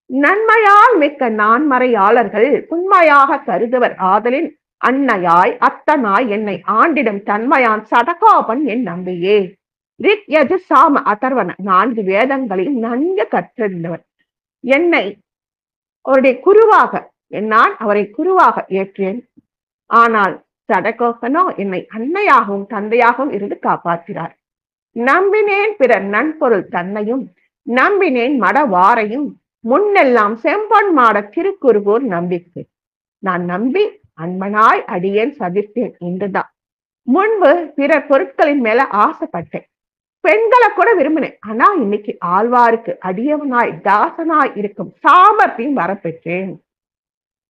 நன்மையால் மிக்க நான்மறையாளர்கள் உண்மையாக கருதுவர் ஆதலின் அன்னையாய் அத்தனாய் என்னை ஆண்டிடும் தன்மையான் சடகோபன் என் நம்பியே. ரிக் யஜு சாம அதர்வன 4 வேதங்களையும் நன்கு கற்றிருந்தவர். என்னை அவருடைய குருவாக நான் அவரை குருவாக ஏற்றேன். ஆனால் சடகோபனோ என்னை அன்னையாகவும் தந்தையாகவும் இருந்து காப்பாற்றினார். நம்பினேன் பிறர் நன்பொருள் தன்னையும், நம்பினேன் மடவாரையும், முன்னெல்லாம் செம்பொன் மாட திருக்குருகூர் நம்பிக்கை. நான் நம்பி அன்பனாய் அடியேன் சதிர்த்தேன் என்றுதான். முன்பு பிறர் பொருட்களின் மேல ஆசைப்பட்டேன், பெண்களை கூட விரும்பினேன். ஆனா இன்னைக்கு ஆழ்வாருக்கு அடியவனாய் தாசனாய் இருக்கும் சாமர்த்தியம் வரப்பெற்றேன்.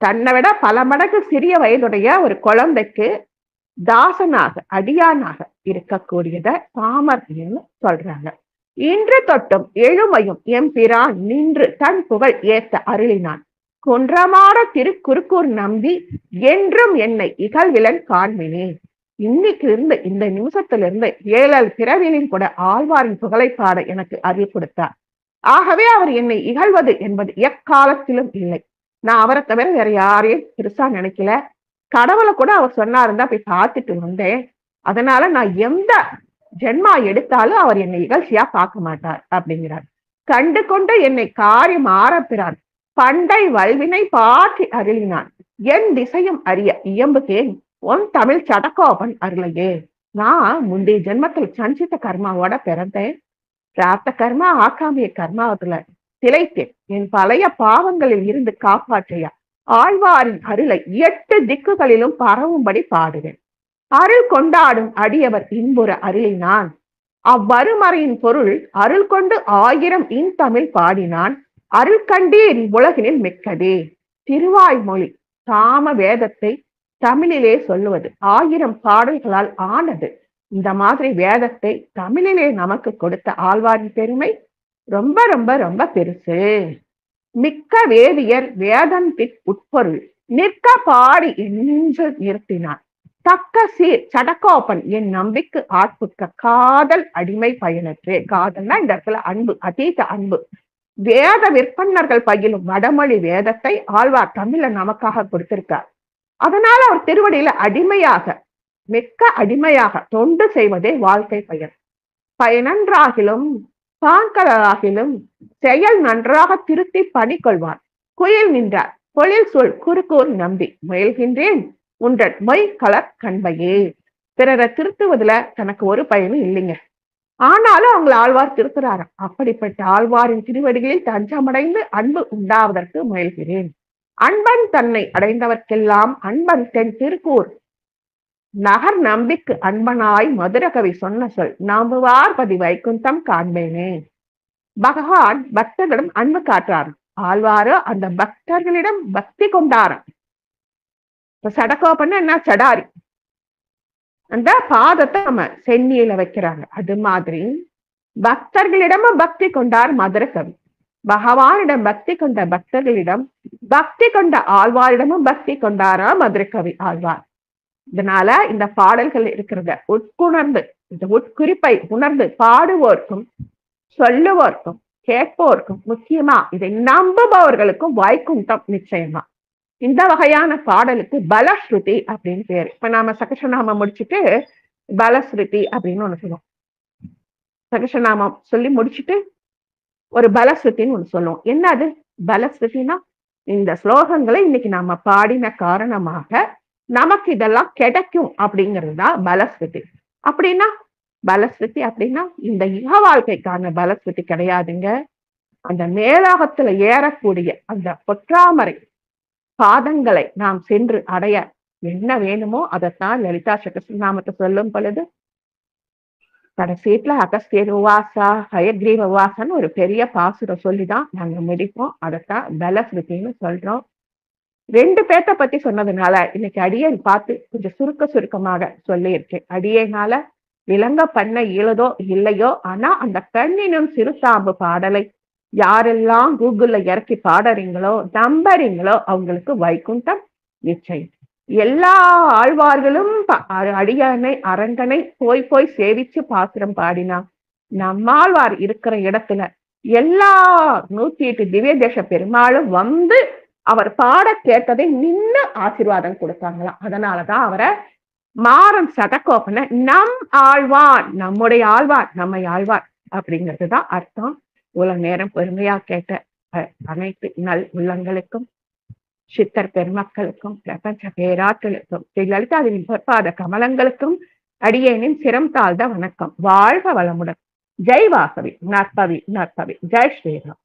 தன்னை விட பல மடங்கு சிறிய வயதுடைய ஒரு குழந்தைக்கு தாசனாக அடியானாக இருக்கக்கூடியத சாமர்த்தியம்னு சொல்றாங்க. இன்று தொட்டும் எழுமையும் எம்பிரான் நின்று தன் புகழ் ஏத்த அருளினான். குன்றமாட திருக்குருக்கூர் நம்பி என்றும் என்னை இகழ்விலன் காண்மினே. இன்னைக்கு இருந்து இந்த நிமிஷத்திலிருந்து 7 பிறவியிலும் கூட ஆழ்வாரின் புகழை பாட எனக்கு அருள் கொடுத்தார். ஆகவே அவர் என்னை இகழ்வது என்பது எக்காலத்திலும் இல்லை. நான் அவரை தவிர வேற யாரையும் பெருசா நினைக்கல. கடவுளை கூட அவர் சொன்னாருந்தா போய் பார்த்துட்டு வந்தேன். அதனால நான் எந்த ஜென்மா எடுத்தாலும் அவர் என்னை இகழ்ச்சியா பார்க்க மாட்டார் அப்படிங்கிறார். கண்டு கொண்டு என்னை காரியம் ஆரப்பிறான், பண்டை வல்வினை பாற்றி அருளினான். என் திசையும் அறிய இயம்புகேன் உன் தமிழ் சடகோபன் அருளையே. நான் முந்தைய ஜென்மத்தில் சஞ்சித கர்மாவோட பிறந்தேன். பிராப்த கர்மா ஆகாமிய கர்மாவுல திளைத்தேன். என் பழைய பாவங்களில் இருந்து காப்பாற்றிய ஆழ்வாரின் அருளை 8 திக்குகளிலும் பரவும்படி பாடுவேன். அருள் கொண்டாடும் அடியவர் இன்புற அருளினான். அவ்வருமறையின் பொருள் அருள் கொண்டு 1000 இன்தமிழ் பாடினான். அருள் கண்டீர் உலகினில் மிக்கதே. திருவாய்மொழி சாம வேதத்தை தமிழிலே சொல்லுவது 1000 பாடல்களால் ஆனது. இந்த மாதிரி வேதத்தை தமிழிலே நமக்கு கொடுத்த ஆழ்வாரின் பெருமை ரொம்ப ரொம்ப ரொம்ப பெருசு. மிக்க வேதியர் வேதன்பிற் உட்பொருள் நிற்க பாடி என்று நிறுத்தினான். தக்க சீர் சடகோபன் என் நம்பிக்கை ஆட்புக்க காதல் அடிமை பயனற்றே. காதல்னா இந்த இடத்துல அன்பு, அதீத அன்பு. வேத விற்பன்னர்கள் பயிலும் வடமொழி வேதத்தை ஆழ்வார் தமிழ்ல நமக்காக கொடுத்திருக்கார். அதனால அவர் திருவடியில அடிமையாக, மிக்க அடிமையாக தொண்டு செய்வதே வாழ்க்கை பயன். பயனன்றாகிலும் பாங்கலாகிலும் செயல் நன்றாக திருத்தி பணி கொள்வான். குயில் நின்றார் பொழில் சொல் குறுக்கூர் நம்பி முயல்கின்றேன் உன்றன் மொய் கலர் கண்பையே. பிறரை திருத்துவதுல தனக்கு ஒரு பயனும் இல்லைங்க. ஆனாலும் அவங்களை ஆழ்வார் திருத்துறாராம். அப்படிப்பட்ட ஆழ்வாரின் திருவடிகளில் தஞ்சமடைந்து அன்பு உண்டாவதற்கு முயல்கிறேன். அன்பன் தன்னை அடைந்தவர்க்கெல்லாம் அன்பன் தென் திருக்கூர் நகர் நம்பிக்கு அன்பனாய் மதுரகவி சொன்ன சொல் நம்புவார் பதி வைகுந்தம் காண்பேனே. பகவான் பக்தர்களிடம் அன்பு காட்டுறார். ஆழ்வாரோ அந்த பக்தர்களிடம் பக்தி கொண்டாராம். சடகோபன் என்ன சடாரி, அந்த பாதத்தை நம்ம சென்னியில வைக்கிறாங்க. அது மாதிரி பக்தர்களிடமும் பக்தி கொண்டார் மதுரகவி. பகவானிடம் பக்தி கொண்ட பக்தர்களிடம் பக்தி கொண்ட ஆழ்வாரிடமும் பக்தி கொண்டாரா மதுரகவி ஆழ்வார். இதனால இந்த பாடல்கள் இருக்கிறத உட்குணர்ந்து, இந்த உட்குறிப்பை உணர்ந்து பாடுவோர்க்கும் சொல்லுவோர்க்கும் கேட்போர்க்கும் முக்கியமா இதை நம்புபவர்களுக்கும் வைகுண்டம் நிச்சயமா. இந்த வகையான பாடலுக்கு பலஸ்ருதி அப்படின்னு பேரு. இப்ப நாம சகசநாமம் முடிச்சுட்டு பலஸ்ருதி அப்படின்னு ஒண்ணு சொல்லுவோம். சகசநாமம் சொல்லி முடிச்சுட்டு ஒரு பலஸ்ருதின்னு ஒண்ணு சொல்லுவோம். என்ன அது பலஸ்ருதினா? இந்த ஸ்லோகங்களை இன்னைக்கு நாம பாடின காரணமாக நமக்கு இதெல்லாம் கிடைக்கும் அப்படிங்கிறது தான் பலஸ்ருதி. அப்படின்னா பலஸ்ருதி அப்படின்னா இந்த யுக வாழ்க்கைக்கான பலஸ்ருதி கிடையாதுங்க. அந்த மேலாகத்துல ஏறக்கூடிய அந்த பொற்றாமரை பாதங்களை நாம் சென்று அடைய என்ன வேணுமோ அதைத்தான் லலிதா சகஸ்ரநாமத்தை சொல்லும் பொழுது கடைசீட்டுல அகஸ்தியர் உவாசா ஹயக்ரீவ உவாசான்னு ஒரு பெரிய பாசுரம் சொல்லிதான் நாங்க முடிப்போம். அதைத்தான் பலஸ்ருதின்னு சொல்றோம். 2 பேர்த்த பத்தி சொன்னதுனால இன்னைக்கு அடியேன் பார்த்து கொஞ்சம் சுருக்கமாக சொல்லியிருக்கேன். அடியேனால விளங்க பண்ண இயலுதோ இல்லையோ, ஆனா அந்த பெண்ணினும் சிறுதாம்பு பாடலை யாரெல்லாம் கூகுள்ல இறக்கி பாடுறீங்களோ நம்புறீங்களோ அவங்களுக்கு வைகுண்டம் நிச்சயம். எல்லா ஆழ்வார்களும் அடியானை அரங்கனை போய் சேவிச்சு பாசுரம் பாடினா நம்மாழ்வார் இருக்கிற இடத்துல எல்லா 108 திவ்ய தேச பெருமாளும் வந்து அவர் பாட கேட்டதை நின்னு ஆசீர்வாதம் கொடுத்தாங்களாம். அதனாலதான் அவரை மாறன் சடகோபனை நம் ஆழ்வான், நம்முடைய ஆழ்வான், நம்மை ஆழ்வார் அப்படிங்கிறதுதான் அர்த்தம். இவ்வளவு நேரம் பொறுமையா கேட்ட அனைத்து நல் உள்ளங்களுக்கும் சித்தர் பெருமக்களுக்கும் பிரபஞ்ச பேராற்றலுக்கும் ஸ்ரீ லலிதாவின் பொற்பாத கமலங்களுக்கும் அடியேனின் சிரம் தாழ்ந்த வணக்கம். வாழ்க வளமுடன். ஜெய் வாசவி நற்பவி நற்பவி. ஜெய் ஸ்ரீராம்.